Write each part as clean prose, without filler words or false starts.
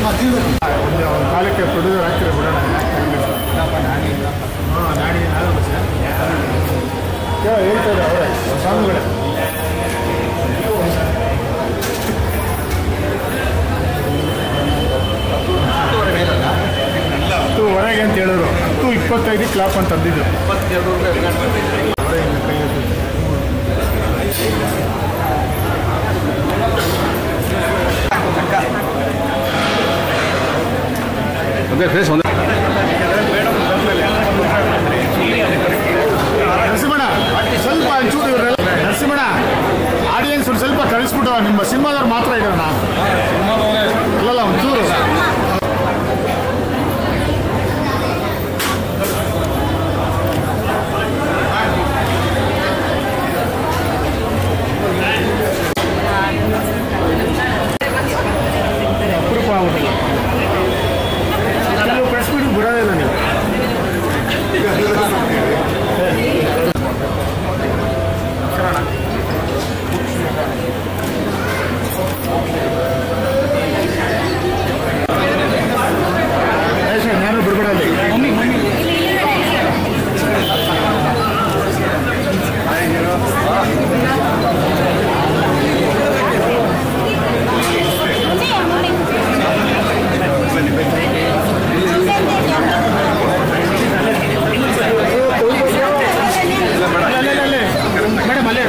ಕಾಲಕ್ಕೆ ಪ್ರೊಡ್ಯೂಸರ್ ಆಗ್ತಿರೋ ಬಿಡೋಣ. ಹಾಂ ನಾಡಿ ಹೇಳ್ತಾರೆ ಅವರೇ ಸಾಂಗ್ಗಳೇ. ಹೊರಗೆ ಅಂತ ಹೇಳಿದ್ರು 10:25 ಕ್ಲಾಪ್ ಅಂತ ತಂದಿದ್ರು. 22 ನರಸಿಂಹಣ್ಣ ಸ್ವಲ್ಪ ಒಂಚೂರು ಇವರೆಲ್ಲ ನರಸಿಂಹಣ್ಣ ಆಡಿಯನ್ಸ್ ಒಂದು ಸ್ವಲ್ಪ ಕಳಿಸ್ಬಿಟ್ಟು ನಿಮ್ಮ ಸಿನಿಮಾದವ್ರು ಮಾತ್ರ ಇರೋಣ. ಅಲ್ಲಲ್ಲ ಒಂಚೂರು ಅಪರೂಪ ಆಗ್ಬಿಟ್ಟಿಲ್ಲ. ಕೆಲವು ಪ್ರೆಸ್ ಮೀಟಿಗೆ ಬಿಡೋದಿಲ್ಲ ನೀವು. ನಾನು ಬಿಡ್ಬಿಡಲ್ಲಿ ಮೇಡಮ್ ಅಲ್ಲೇ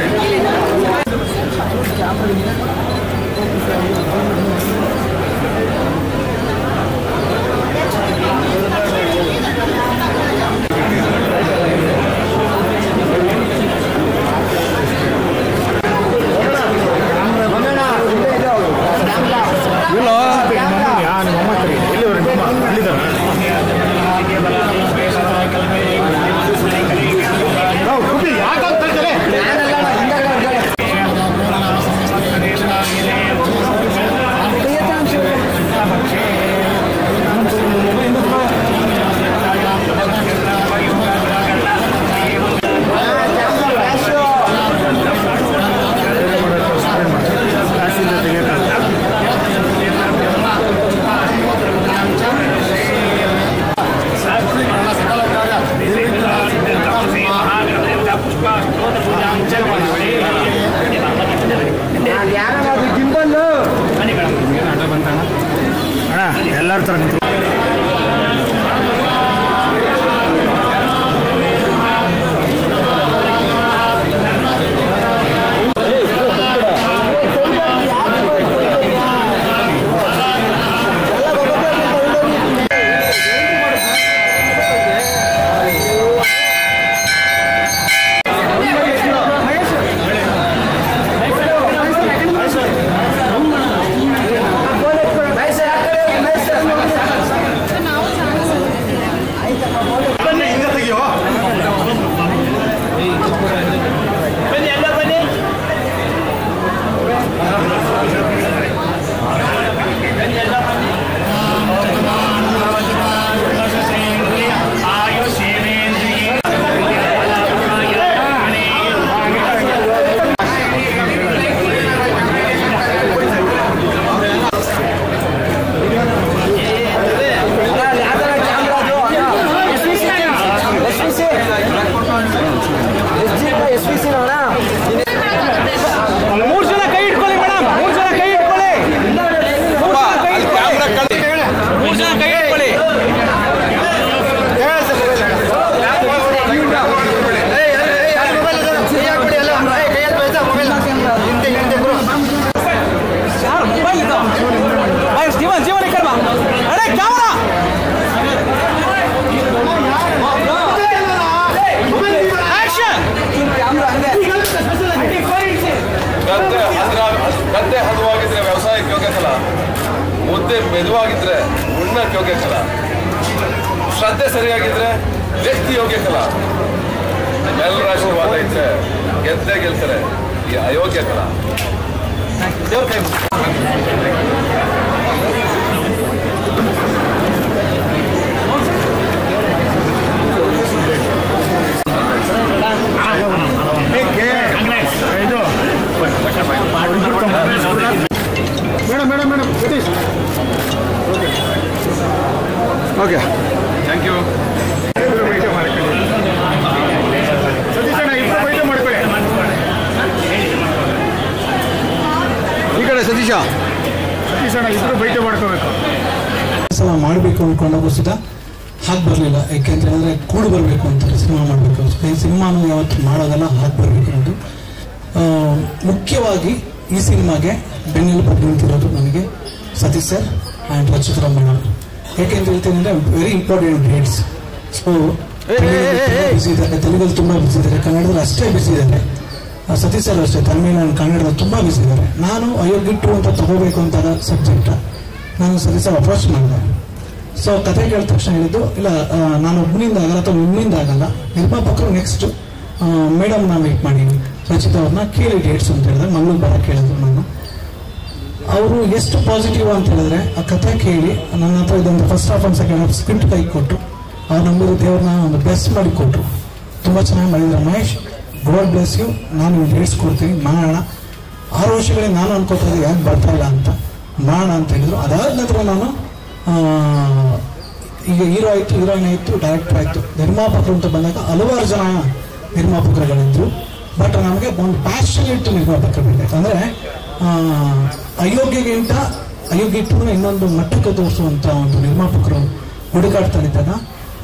ಎಲ್ಲರ ಥರ ನಿಂತು ಗದ್ದೆ ಹದವಾಗಿದ್ರೆ ವ್ಯವಸಾಯಕ್ಕೆ ಯೋಗ್ಯಕಲ್ಲ, ಮುದ್ದೆ ಮೆದುವಾಗಿದ್ರೆ ಉಣ್ಣಕ್ಕೆ ಯೋಗ್ಯಕಲ್ಲ, ಶ್ರದ್ಧೆ ಸರಿಯಾಗಿದ್ರೆ ವ್ಯಕ್ತಿ ಯೋಗ್ಯಕಲ್ಲ, ಎಲ್ಲರ ಆಶೀರ್ವಾದ ಇದ್ರೆ ಗೆದ್ದೇ ಗೆಲ್ತಾರೆ ಈ ಅಯೋಗ್ಯಕಲ್ಲ. ದೇವ್ರ ಕೈ madam Satish okay okay thank you. Satish ಅಣ್ಣ ಇಬ್ಬರು ಬೈಟ್ ಮಾಡ್ಕೊಳ್ಳಿ. ಈ ಕಡೆ ಸತೀಶ. ಸತೀಶ್ ಅಣ್ಣ ಇಬ್ಬರು ಬೈಟ್ ಮಾಡ್ಕೋಬೇಕು. ಸಲ ಮಾಡಬೇಕು ಅಂದ್ಕೊಂಡಾಗೂ ಸುಧಾ ಹಾಗೆ ಬರಲಿಲ್ಲ. ಯಾಕೆಂತ ಹೇಳಿದ್ರೆ ಕೂಡು ಬರಬೇಕು ಅಂತಾರೆ ಸಿನಿಮಾ ಮಾಡಬೇಕು. ಈ ಸಿನಿಮಾನು ಯಾವತ್ತು ಮಾಡೋದಲ್ಲ, ಹಾಗೆ ಬರಬೇಕು ಅನ್ನೋದು. ಮುಖ್ಯವಾಗಿ ಈ ಸಿನಿಮಾಗೆ ಬೆನ್ನೆಲುಬು ನಿಂತಿರೋದು ನನಗೆ Satish sir and Rachita madam. ಯಾಕೆಂತ ಹೇಳ್ತೀನಿ ಅಂದರೆ ವೆರಿ ಇಂಪಾರ್ಟೆಂಟ್ ಡೇಟ್ಸ್. ಸೊ ಬಿಸಿ ಇದ್ದಾರೆ, ತೆಲುಗಲ್ಲಿ ತುಂಬ ಬಿಸಿ ಇದ್ದಾರೆ, ಕನ್ನಡದಲ್ಲಿ ಅಷ್ಟೇ ಬಿಸಿ ಇದ್ದಾರೆ. ಸತೀಶ್ ಸರ್ ಅಷ್ಟೇ ತಮಿಳು ಆ್ಯಂಡ್ ಕನ್ನಡದಲ್ಲಿ ತುಂಬ ಬಿಸಿ ಇದ್ದಾರೆ. ನಾನು ಅಯೋಗ್ಯ ಅಂತ ತಗೋಬೇಕು ಅಂತ ಸಬ್ಜೆಕ್ಟ್ ನಾನು ಸತೀಶ್ ಸರ್ ಅಪ್ರೋಚ್ ಮಾಡಿದೆ. ಸೊ ಕತೆ ಕೇಳಿದ ತಕ್ಷಣ ಹೇಳಿದ್ದು, ಇಲ್ಲ ನಾನು ಒಬ್ಬನಿಂದ ಆಗಲ್ಲ ಅಥವಾ ನಿಮ್ಮಿಂದ ಆಗಲ್ಲ, ನಿರ್ಮಾಪಕರು ನೆಕ್ಸ್ಟ್ ಮೇಡಮ್ನ ಮೀಟ್ ಮಾಡೀನಿ, ರಚಿತಾ ಅವ್ರನ್ನ ಕೇಳಿ ಡೇಟ್ಸ್ ಅಂತ ಹೇಳಿದ್ರೆ ಮಂಗಳೂರು ಬರೋಕ್ಕೆ ಹೇಳಿದ್ರು. ನಾನು ಅವರು ಎಷ್ಟು ಪಾಸಿಟಿವ್ ಅಂತ ಹೇಳಿದ್ರೆ ಆ ಕತೆ ಕೇಳಿ ನನ್ನ ಹತ್ರ ಇದೊಂದು first half and second half script ಕೈ ಕೊಟ್ಟು ಅವ್ರು ನಂಬಿರೋ ದೇವ್ರನ್ನ ಒಂದು ಬೆಸ್ಟ್ ಮಾಡಿ ಕೊಟ್ಟರು. ತುಂಬ ಚೆನ್ನಾಗಿ ಮಾಡಿದ್ರು. ಮಹೇಶ್, ಗಾಡ್ ಬ್ಲೆಸ್ ಯು, ನಾನು ಡೇಟ್ಸ್ ಕೊಡ್ತೀನಿ, ಮಾಡೋಣ. 6 ವರ್ಷಗಳಿಗೆ ನಾನು ಅನ್ಕೋತಾ ಇದ್ದೆ ಯಾಕೆ ಬರ್ತಾ ಇಲ್ಲ ಅಂತ, ಮಾಡೋಣ ಅಂತ ಹೇಳಿದ್ರು. ಅದಾದ ನಂತರ ನಾನು ಈಗ ಹೀರೋ ಆಯಿತು, ಹೀರೋಯಿನ್ ಆಯಿತು, ಡೈರೆಕ್ಟರ್ ಆಯಿತು, ನಿರ್ಮಾಪಕರು ಅಂತ ಬಂದಾಗ ಹಲವಾರು ಜನ ನಿರ್ಮಾಪಕರುಗಳಿದ್ರು. ಬಟ್ ನಮಗೆ ಒಂದು ಪ್ಯಾಷನೇಟ್ ನಿರ್ಮಾಪಕರು ಬೇಕು. ಅಂದರೆ ಅಯೋಗ್ಯಗಿಂತ ಅಯೋಗ್ಯ ಇಟ್ಟುಕೊಂಡು ಇನ್ನೊಂದು ಮಟ್ಟಕ್ಕೆ ತೋರಿಸುವಂಥ ಒಂದು ನಿರ್ಮಾಪಕರು ಹುಡುಕಾಡ್ತಾ ಇದ್ದಾಗ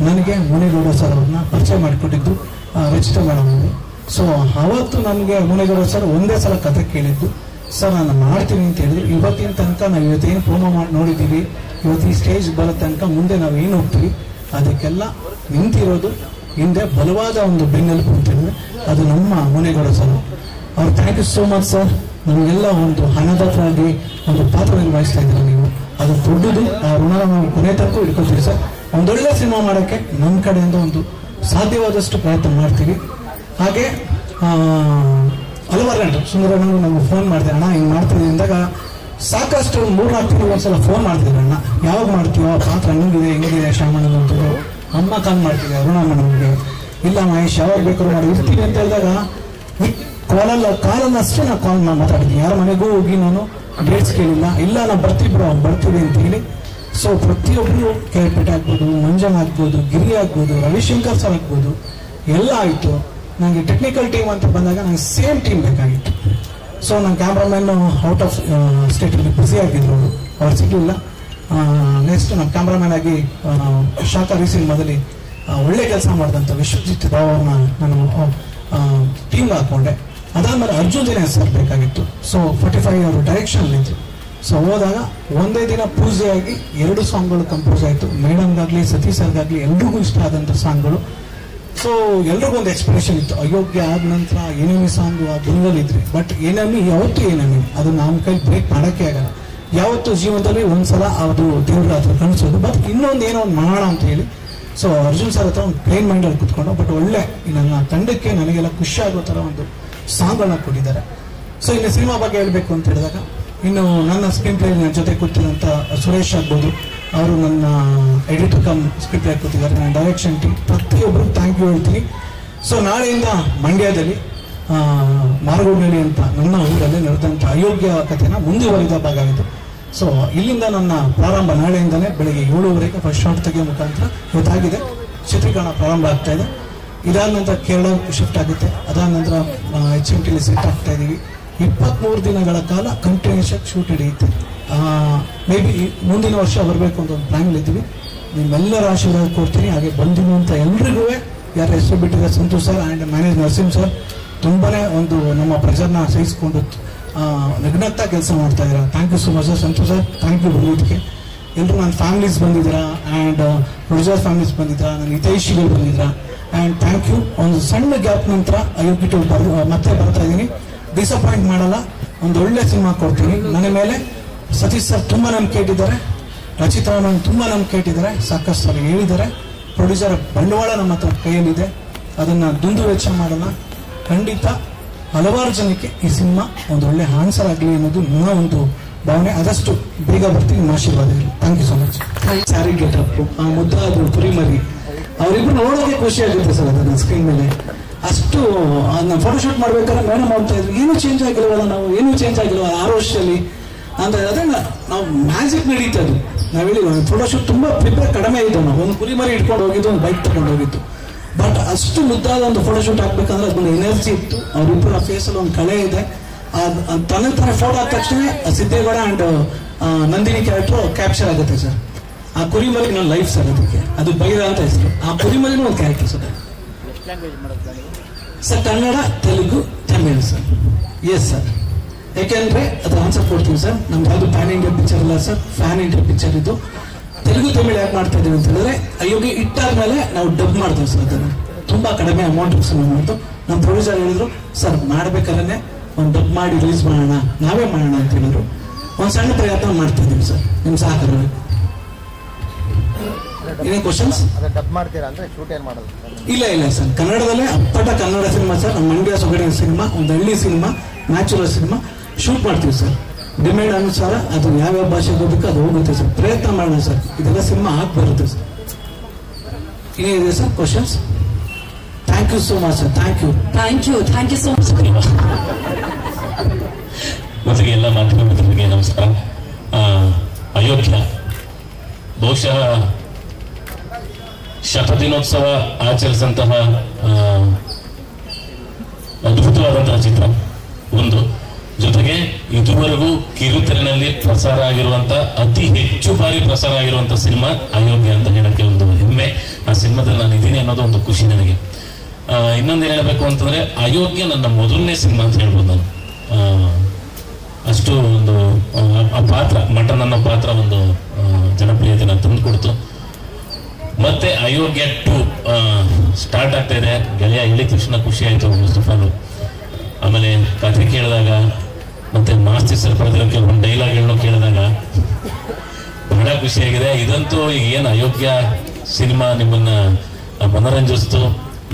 ನನಗೆ ಮುನೇಗೌಡ ಸರ್ ಅವ್ರನ್ನ ಪರಿಚಯ ಮಾಡಿಕೊಟ್ಟಿದ್ದು ರಚಿತಾ ಮೇಡಮ್ ಅವರು. ಸೊ ಅವತ್ತು ನನಗೆ ಮುನೇಗೌಡ ಸರ್ ಒಂದೇ ಸಲ ಕತೆ ಕೇಳಿದ್ದು, ಸರ್ ನಾನು ಮಾಡ್ತೀನಿ ಅಂತ ಹೇಳಿದ್ರು. ಇವತ್ತಿನ ತನಕ ನಾವು ಇವತ್ತೇನು ಪ್ರೋಮೋ ಮಾಡಿ ನೋಡಿದ್ದೀವಿ, ಇವತ್ತು ಈ ಸ್ಟೇಜ್ ಬರೋ ತನಕ ಮುಂದೆ ನಾವು ಏನು ಹೋಗ್ತೀವಿ ಅದಕ್ಕೆಲ್ಲ ನಿಂತಿರೋದು ಹಿಂದೆ ಬಲವಾದ ಒಂದು ಬೆನ್ನೆಲುಬು ಅಂತ ಹೇಳಿದ್ರೆ ಅದು ನಮ್ಮ ಮುನೇಗೌಡ ಸರ್. ಅವ್ರು thank you so much sir. ನಮಗೆಲ್ಲ ಒಂದು ಹಣದಾತರಾಗಿ ಒಂದು ಪಾತ್ರ ನಿರ್ವಹಿಸ್ತಾ ಇದ್ದೀರಿ ನೀವು, ಅದು ದೊಡ್ಡದು. ಆ ಋಣ ನಾವು ಕೊನೆ ತನಕ ಇಟ್ಕೊಳ್ತೀವಿ ಸರ್. ಒಂದೊಳ್ಳೆ ಸಿನಿಮಾ ಮಾಡೋಕ್ಕೆ ನಮ್ಮ ಕಡೆಯಿಂದ ಒಂದು ಸಾಧ್ಯವಾದಷ್ಟು ಪ್ರಯತ್ನ ಮಾಡ್ತೀವಿ. ಹಾಗೆ ಹಲವಾರು ಗಂಟೆ ಸುಂದರಣ್ಣನು ನಮ್ಗೆ ಫೋನ್ ಮಾಡಿದೆ, ಅಣ್ಣ ಹಿಂಗೆ ಮಾಡ್ತಿದ್ದೀನಿ ಅಂದಾಗ ಸಾಕಷ್ಟು 3-4 ತಿಂಗಳು ಒಂದ್ಸಲ ಫೋನ್ ಮಾಡ್ತಿದ್ರು. ಅಣ್ಣ ಯಾವಾಗ ಮಾಡ್ತೀವೋ ಪಾತ್ರ ಹೆಂಗಿದೆ ಶ್ಯಾಮಣ್ಣನ ಅಂತದ್ದು, ಅಮ್ಮ ಕಾಲ್ ಮಾಡ್ತಿದ್ದೆ ಅರುಣಮ್ಮನಿಗೆ, ಇಲ್ಲ ಮಹೇಶ್ ಯಾವಾಗ ಬೇಕಾದ್ರೂ ಮಾಡಿ ಇರ್ತೀವಿ ಅಂತ ಹೇಳಿದಾಗ ಕಾಲಲ್ಲಿ ಅಷ್ಟೇ ನಾನು ಕಾಲ್ ಮಾತಾಡಿದ್ದೀನಿ. ಯಾರ ಮನೆಗೂ ಹೋಗಿ ನಾನು ಡೇಟ್ಸ್ ಕೇಳಿಲ್ಲ, ಇಲ್ಲ ನಾವು ಬರ್ತೀವಿ ಅಂತ ಹೇಳಿ. ಸೊ ಪ್ರತಿಯೊಬ್ಬರು ಕೇಳ್ಪೇಟೆ ಆಗ್ಬೋದು, ಮಂಜನ್ ಆಗ್ಬೋದು, ಗಿರಿ ಆಗ್ಬೋದು, ರವಿಶಂಕರ್ ಸರ್ ಆಗ್ಬೋದು, ಎಲ್ಲ ಆಯಿತು. ನನಗೆ ಟೆಕ್ನಿಕಲ್ ಟೀಮ್ ಅಂತ ಬಂದಾಗ ನನಗೆ ಸೇಮ್ ಟೀಮ್ ಬೇಕಾಗಿತ್ತು. ಸೊ ನನ್ನ ಕ್ಯಾಮ್ರಾಮನ್ ಔಟ್ ಆಫ್ ಸ್ಟೇಟಲ್ಲಿ ಬ್ಯುಸಿ ಆಗಿದ್ರು, ಅವ್ರು ಸಿಗಲಿಲ್ಲ. ನೆಕ್ಸ್ಟ್ ನಮ್ಮ ಕ್ಯಾಮ್ರಾಮನ್ ಆಗಿ ಶಾಖಾರಿ ಸಿನಿಮಾದಲ್ಲಿ ಒಳ್ಳೆ ಕೆಲಸ ಮಾಡಿದಂಥ ವಿಶ್ವಜಿತ್ ರಾವ್ ಅವ್ರನ್ನ ನಾನು ಟೀಮ್ ಹಾಕ್ಕೊಂಡೆ. ಅದಾದಮೇಲೆ ಅರ್ಜುನ್ ದಿನೇಶ್ ಸರ್ ಬೇಕಾಗಿತ್ತು. ಸೊ 45 ಅವರು ಡೈರೆಕ್ಷನ್ ಇತ್ತು. ಸೊ ಹೋದಾಗ ಒಂದೇ ದಿನ ಪೂಜೆಯಾಗಿ 2 ಸಾಂಗ್ಗಳು ಕಂಪೋಸ್ ಆಯಿತು. ಮೇಡಮ್ಗಾಗಲಿ ಸತೀಶ್ ಸರ್ಗಾಗಲಿ ಎಲ್ರಿಗೂ ಇಷ್ಟ ಆದಂಥ ಸಾಂಗ್ಗಳು. ಸೊ ಎಲ್ರಿಗೂ ಒಂದು ಎಕ್ಸ್ಪ್ರೆಷನ್ ಇತ್ತು. ಅಯೋಗ್ಯ ಆದ ನಂತರ ಏನೇಮಿ ಸಾಂಗು ಆ ಗುಣಗಳಿದ್ರಿ, ಬಟ್ ಏನೇಮಿ ಯಾವತ್ತೂ ಏನೇಮಿ ಅದು ನಮ್ಮ ಕೈ ಬ್ರೇಕ್ ಮಾಡೋಕ್ಕೆ ಆಗಲ್ಲ. ಯಾವತ್ತು ಜೀವನದಲ್ಲಿ ಒಂದ್ಸಲ ಅದು ದೇವ್ರ ಹತ್ರ ಕಾಣಿಸೋದು, ಬಟ್ ಇನ್ನೊಂದು ಏನೋ ಒಂದು ಮಾಡೋಣ ಅಂತ ಹೇಳಿ. ಸೊ ಅರ್ಜುನ್ ಸರ್ ಹತ್ರ ಒಂದು ಪ್ಲೇನ್ ಮೈಂಡಲ್ಲಿ ಕೂತ್ಕೊಂಡು, ಬಟ್ ಒಳ್ಳೆ ನನ್ನ ತಂಡಕ್ಕೆ ನನಗೆಲ್ಲ ಖುಷಿ ಆಗೋ ಥರ ಒಂದು ಸಾಂಗ್ಗಳನ್ನ ಕೊಟ್ಟಿದ್ದಾರೆ. ಸೊ ಇನ್ನು ಸಿನಿಮಾ ಬಗ್ಗೆ ಹೇಳಬೇಕು ಅಂತ ಹೇಳಿದಾಗ, ಇನ್ನು ನನ್ನ ಸ್ಕ್ರೀನ್ ಪ್ಲೇ ನನ್ನ ಜೊತೆ ಕೂತಿರೋಂಥ ಸುರೇಶ್ ಆಗ್ಬೋದು, ಅವರು ನನ್ನ ಎಡಿಟರ್ ಕಮ್ ಸ್ಕ್ರಿಪ್ಟ್ ಪ್ಲೇ ಕೂತಿದ್ದಾರೆ, ನನ್ನ ಡೈರೆಕ್ಷನ್ ಟೀಮ್, ಪ್ರತಿಯೊಬ್ಬರು ಥ್ಯಾಂಕ್ ಯು ಹೇಳ್ತೀನಿ. ಸೊ ನಾಳೆಯಿಂದ ಮಂಡ್ಯದಲ್ಲಿ ಮಾರಗೋಡ್ನಳ್ಳಿ ಅಂತ ನನ್ನ ಊರಲ್ಲಿ ನಡೆದಂಥ ಅಯೋಗ್ಯ ಕಥೆನ ಮುಂದುವರಿದ ಭಾಗ ಇದು. ಸೊ ಇಲ್ಲಿಂದ ನನ್ನ ಪ್ರಾರಂಭ ನಾಳೆಯಿಂದಲೇ ಬೆಳಗ್ಗೆ 7:30 ಫಸ್ಟ್ ಶಾಟ್ ತೆಗೆಯೋ ಮುಖಾಂತರ ಇವತ್ತಾಗಿದೆ, ಚಿತ್ರೀಕರಣ ಪ್ರಾರಂಭ ಆಗ್ತಾ ಇದೆ. ಇದಾದ ನಂತರ ಕೇರಳ ಶಿಫ್ಟ್ ಆಗುತ್ತೆ. ಅದಾದ ನಂತರ HMTಲಿ ಸೆಟ್ ಆಗ್ತಾ ಇದ್ದೀವಿ. 23 ದಿನಗಳ ಕಾಲ ಕಂಟಿನ್ಯೂಸ್ ಶೂಟ್ ಹಿಡಿಯುತ್ತೆ. ಮೇ ಬಿ ಮುಂದಿನ ವರ್ಷ ಬರಬೇಕು ಅಂತ ಒಂದು ಪ್ಲಾನ್ ಇದ್ದೀವಿ. ನಿಮ್ಮೆಲ್ಲರ ಆಶೀರ್ವಾದ ಕೊಡ್ತೀನಿ. ಹಾಗೆ ಬಂದಿರುವಂಥ ಎಲ್ರಿಗೂ ಯಾರ ಹೆಸರು ಬಿಟ್ಟಿದ್ದಾರೆ, Santosh sir and manage Narasimha sir ತುಂಬಾ ಒಂದು ನಮ್ಮ ಪ್ರೆಷರ್ನ ಸಹಿಸ್ಕೊಂಡು ನಗ್ನಗ್ತಾ ಕೆಲಸ ಮಾಡ್ತಾ ಇದ್ದೀರಾ. Thank you so much sir. Santosh sir thank you ಬಂದಿದ್ದಕ್ಕೆ. ಎಲ್ಲರೂ ನನ್ನ ಫ್ಯಾಮಿಲೀಸ್ ಬಂದಿದ್ದೀರಾ ಆ್ಯಂಡ್ ಪ್ರೊಡ್ಯೂಸರ್ ಫ್ಯಾಮಿಲೀಸ್ ಬಂದಿದ್ದೀರಾ, ನನ್ನ ಹಿತೈಷಿಗಳು ಬಂದಿದ್ದೀರಾ ಆ್ಯಂಡ್ ಥ್ಯಾಂಕ್ ಯು. ಒಂದು ಸಣ್ಣ ಗ್ಯಾಪ್ ನಂತರ ಅಯೋಗ್ಯ ಮತ್ತೆ ಬರ್ತಾ ಇದ್ದೀನಿ. ಡಿಸಪಾಯಿಂಟ್ ಮಾಡಲ್ಲ, ಒಂದು ಒಳ್ಳೆ ಸಿನಿಮಾ ಕೊಡ್ತೀನಿ. ನನ್ನ ಮೇಲೆ ಸತೀಶ್ ಸರ್ ತುಂಬ ನಂಬಿಕೆ ಇಟ್ಟಿದ್ದಾರೆ, ರಚಿತಾ ಅವರನ್ನು ತುಂಬ ನಂಬಿಕೆ ಇಟ್ಟಿದ್ದಾರೆ, ಸಾಕಷ್ಟು ಸರ್ ಹೇಳಿದ್ದಾರೆ. ಪ್ರೊಡ್ಯೂಸರ್ ಬಂಡವಾಳ ನಮ್ಮ ಹತ್ರ ಕೈಯಲ್ಲಿದೆ, ಅದನ್ನು ದುಂದು ವೆಚ್ಚ ಮಾಡಲ್ಲ. ಖಂಡಿತ ಹಲವಾರು ಜನಕ್ಕೆ ಈ ಸಿನಿಮಾ ಒಂದು ಒಳ್ಳೆ ಆನ್ಸರ್ ಆಗಲಿ ಅನ್ನೋದು ನನ್ನ ಒಂದು ಭಾವನೆ. ಆದಷ್ಟು ಬೇಗ ಬರ್ತೀನಿ, ನಿಮ್ಮ ಆಶೀರ್ವಾದ ಇರಲಿ. Thank you so much. Sari getup, ಆ ಮುದ್ದಾದ್ರು ಕುರಿಮರಿ, ಅವರಿಬ್ರು ನೋಡೋಕೆ ಖುಷಿ ಆಗುತ್ತೆ ಸರ್ ಅದನ್ನ ಸ್ಕ್ರೀನ್ ಮೇಲೆ. ಅಷ್ಟು ಅದನ್ನ ಫೋಟೋಶೂಟ್ ಮಾಡ್ಬೇಕಾದ್ರೆ ಮೇಡಮ್ ಮಾಡ್ತಾ ಇದ್ರು, ಏನೂ ಚೇಂಜ್ ಆಗಿಲ್ವಲ್ಲ, ನಾವು ಏನೂ ಚೇಂಜ್ ಆಗಿಲ್ವ 6 ವರ್ಷದಲ್ಲಿ ಅಂದ್ರೆ. ಅದೇ ನಾವು ಮ್ಯಾಜಿಕ್ ನಡೀತದ್ದು. ನಾವು ಹೇಳಿ ಫೋಟೋಶೂಟ್ ತುಂಬ ಪ್ರಿಪೇರ್ ಕಡಿಮೆ ಇದ್ದು, ನಾವು ಒಂದು ಕುರಿ ಮರಿ ಇಟ್ಕೊಂಡು ಹೋಗಿದ್ದು, ಒಂದು ಬೈಕ್ ತಗೊಂಡು ಹೋಗಿದ್ದು. ಬಟ್ ಅಷ್ಟು ಮುದ್ದಾದ ಒಂದು ಫೋಟೋಶೂಟ್ ಹಾಕ್ಬೇಕಂದ್ರೆ ಅದೊಂದು ಎನರ್ಜಿ ಇತ್ತು. ಅವರಿಬ್ಬರ ಫೇಸಲ್ಲಿ ಒಂದು ಕಳೆ ಇದೆ. ತನ್ನ ತರ ಫೋಟೋ ಆದ ತಕ್ಷಣ Siddegowda and Nandini character capture ಆಗುತ್ತೆ ಸರ್. ಆ ಕುರಿಮರಿ ನನ್ನ ಲೈಫ್ ಸರ್, ಅದಕ್ಕೆ ಅದು ಬೈರ ಅಂತ ಹೆಸರು. ಆ ಕುರಿಮರಿನೂ ಒಂದು character sir. Sir Kannada, Telugu, Tamil sir. Yes sir, ಯಾಕೆಂದ್ರೆ ಅದು ಆನ್ಸರ್ ಕೊಡ್ತೀವಿ ಸರ್. ನಮ್ದು ಯಾವುದು ಪ್ಯಾನ್ ಇಂಡಿಯಾ ಪಿಕ್ಚರ್ ಇಲ್ಲ ಸರ್, ಫ್ಯಾನ್ ಇಂಡಿಯಾ ಪಿಕ್ಚರ್ ಇದು. ತೆಲುಗು ತಮಿಳು ಯಾಕೆ ಮಾಡ್ತಾ ಇದೀವಿ ಅಂತ ಹೇಳಿದ್ರೆ ಅಯೋಗ್ಯ ಇಟ್ಟಾದ್ಮೇಲೆ ನಾವು ಡಬ್ ಮಾಡ್ತೀವಿ ಸರ್. ಅದನ್ನು ತುಂಬಾ ಕಡಿಮೆ ಅಮೌಂಟ್ ಮಾಡ್ತು. ನಮ್ಮ ಪ್ರೊಡ್ಯೂಸರ್ ಹೇಳಿದ್ರು ಸರ್ ಮಾಡ್ಬೇಕಾದ್ರೆ ಒಂದು ಡಬ್ ಮಾಡಿ ರಿಲೀಸ್ ಮಾಡೋಣ, ನಾವೇ ಮಾಡೋಣ ಅಂತ ಹೇಳಿದ್ರು. ಒಂದು ಸಣ್ಣ ಪ್ರಯತ್ನ ಮಾಡ್ತಾ ಇದೀವಿ ಸರ್, ನಿಮ್ ಸಹಕಾರ. ಏನೇ ಕ್ವಶನ್ಸ್? ಡಬ್ ಮಾಡ್ತೀರಾ ಅಂದ್ರೆ ಶೂಟ್ ಏನ್ ಮಾಡೋದು? ಇಲ್ಲ ಸರ್, ಕನ್ನಡದಲ್ಲೇ ಅಪ್ಪಟ ಕನ್ನಡ ಸಿನಿಮಾ ಸರ್. ನಮ್ಮ ಮಂಡ್ಯ ಸೊಗಡಿನ ಸಿನಿಮಾ, ಒಂದು ಹಳ್ಳಿ ಸಿನಿಮಾ, ನ್ಯಾಚುರಲ್ ಸಿನಿಮಾ ಶೂಟ್ ಮಾಡ್ತೀವಿ ಸರ್. ಡಿಮ್ಯಾಂಡ್ ಅನುಸಾರ ಅದು ಯಾವ್ಯಾವ ಭಾಷೆಗೆ ಹೋಗ್ಬೇಕು ಅದು ಹೋಗುತ್ತೆ ಸರ್. ಪ್ರಯತ್ನ ಮಾಡೋಣ ಸರ್, ಇದೆಲ್ಲ ಸಿನಿಮಾ ಆಗಿ ಬರುತ್ತೆ ಸರ್. ಏನಿದೆ sir questions? Thank you so much sir. Thank you so much. ಮೊದಲಿಗೆ ಎಲ್ಲ ಮಾಧ್ಯಮ ಮಿತ್ರರಿಗೆ ನಮಸ್ಕಾರ. ಅಯೋಗ್ಯ ಬಹುಶಃ ಶತದಿನೋತ್ಸವ ಆಚರಿಸಿದಂತಹ ಅದ್ಭುತವಾದಂತಹ ಚಿತ್ರ ಒಂದು. ಜೊತೆಗೆ ಇದುವರೆಗೂ ಕಿರುತೆರೆನಲ್ಲಿ ಪ್ರಸಾರ ಆಗಿರುವಂತಹ ಅತಿ ಹೆಚ್ಚು ಬಾರಿ ಪ್ರಸಾರ ಆಗಿರುವಂತಹ ಸಿನಿಮಾ ಅಯೋಗ್ಯ ಅಂತ ಹೇಳಕ್ಕೆ ಒಂದು ಹೆಮ್ಮೆ. ಆ ಸಿನಿಮಾದಲ್ಲಿ ನಾನು ಇದ್ದೀನಿ ಅನ್ನೋದು ಒಂದು ಖುಷಿ ನನಗೆ. ಇನ್ನೊಂದೇನು ಹೇಳಬೇಕು ಅಂತಂದ್ರೆ ಅಯೋಗ್ಯ ನನ್ನ ಮೊದಲನೇ ಸಿನಿಮಾ ಅಂತ ಹೇಳ್ಬೋದು ನಾನು. ಅಷ್ಟು ಒಂದು ಆ ಪಾತ್ರ, ಮಟನ್ ಅನ್ನೋ ಪಾತ್ರ ಒಂದು ಜನಪ್ರಿಯತೆನ ತಂದು ಕೊಡ್ತು. ಮತ್ತೆ ಅಯೋಗ್ಯ 2 ಸ್ಟಾರ್ಟ್ ಆಗ್ತಾ ಇದೆ. ಗೆಳೆಯ ಹೇಳಿದ ತಕ್ಷಣ ಖುಷಿ ಆಯ್ತು ಮುಸ್ತಫಾನು. ಆಮೇಲೆ ಕಥೆ ಕೇಳಿದಾಗ ಮತ್ತೆ ಮಾಸ್ತಿ ಸರ್ ಬರೆದಿರೋ ಕೆಲವೊಂದು ಡೈಲಾಗ್ಗಳನ್ನು ಕೇಳಿದಾಗ ಬಹಳ ಖುಷಿಯಾಗಿದೆ. ಇದಂತೂ ಈಗ ಏನು ಅಯೋಗ್ಯ ಸಿನಿಮಾ ನಿಮ್ಮನ್ನ ಮನರಂಜಿಸ್ತು,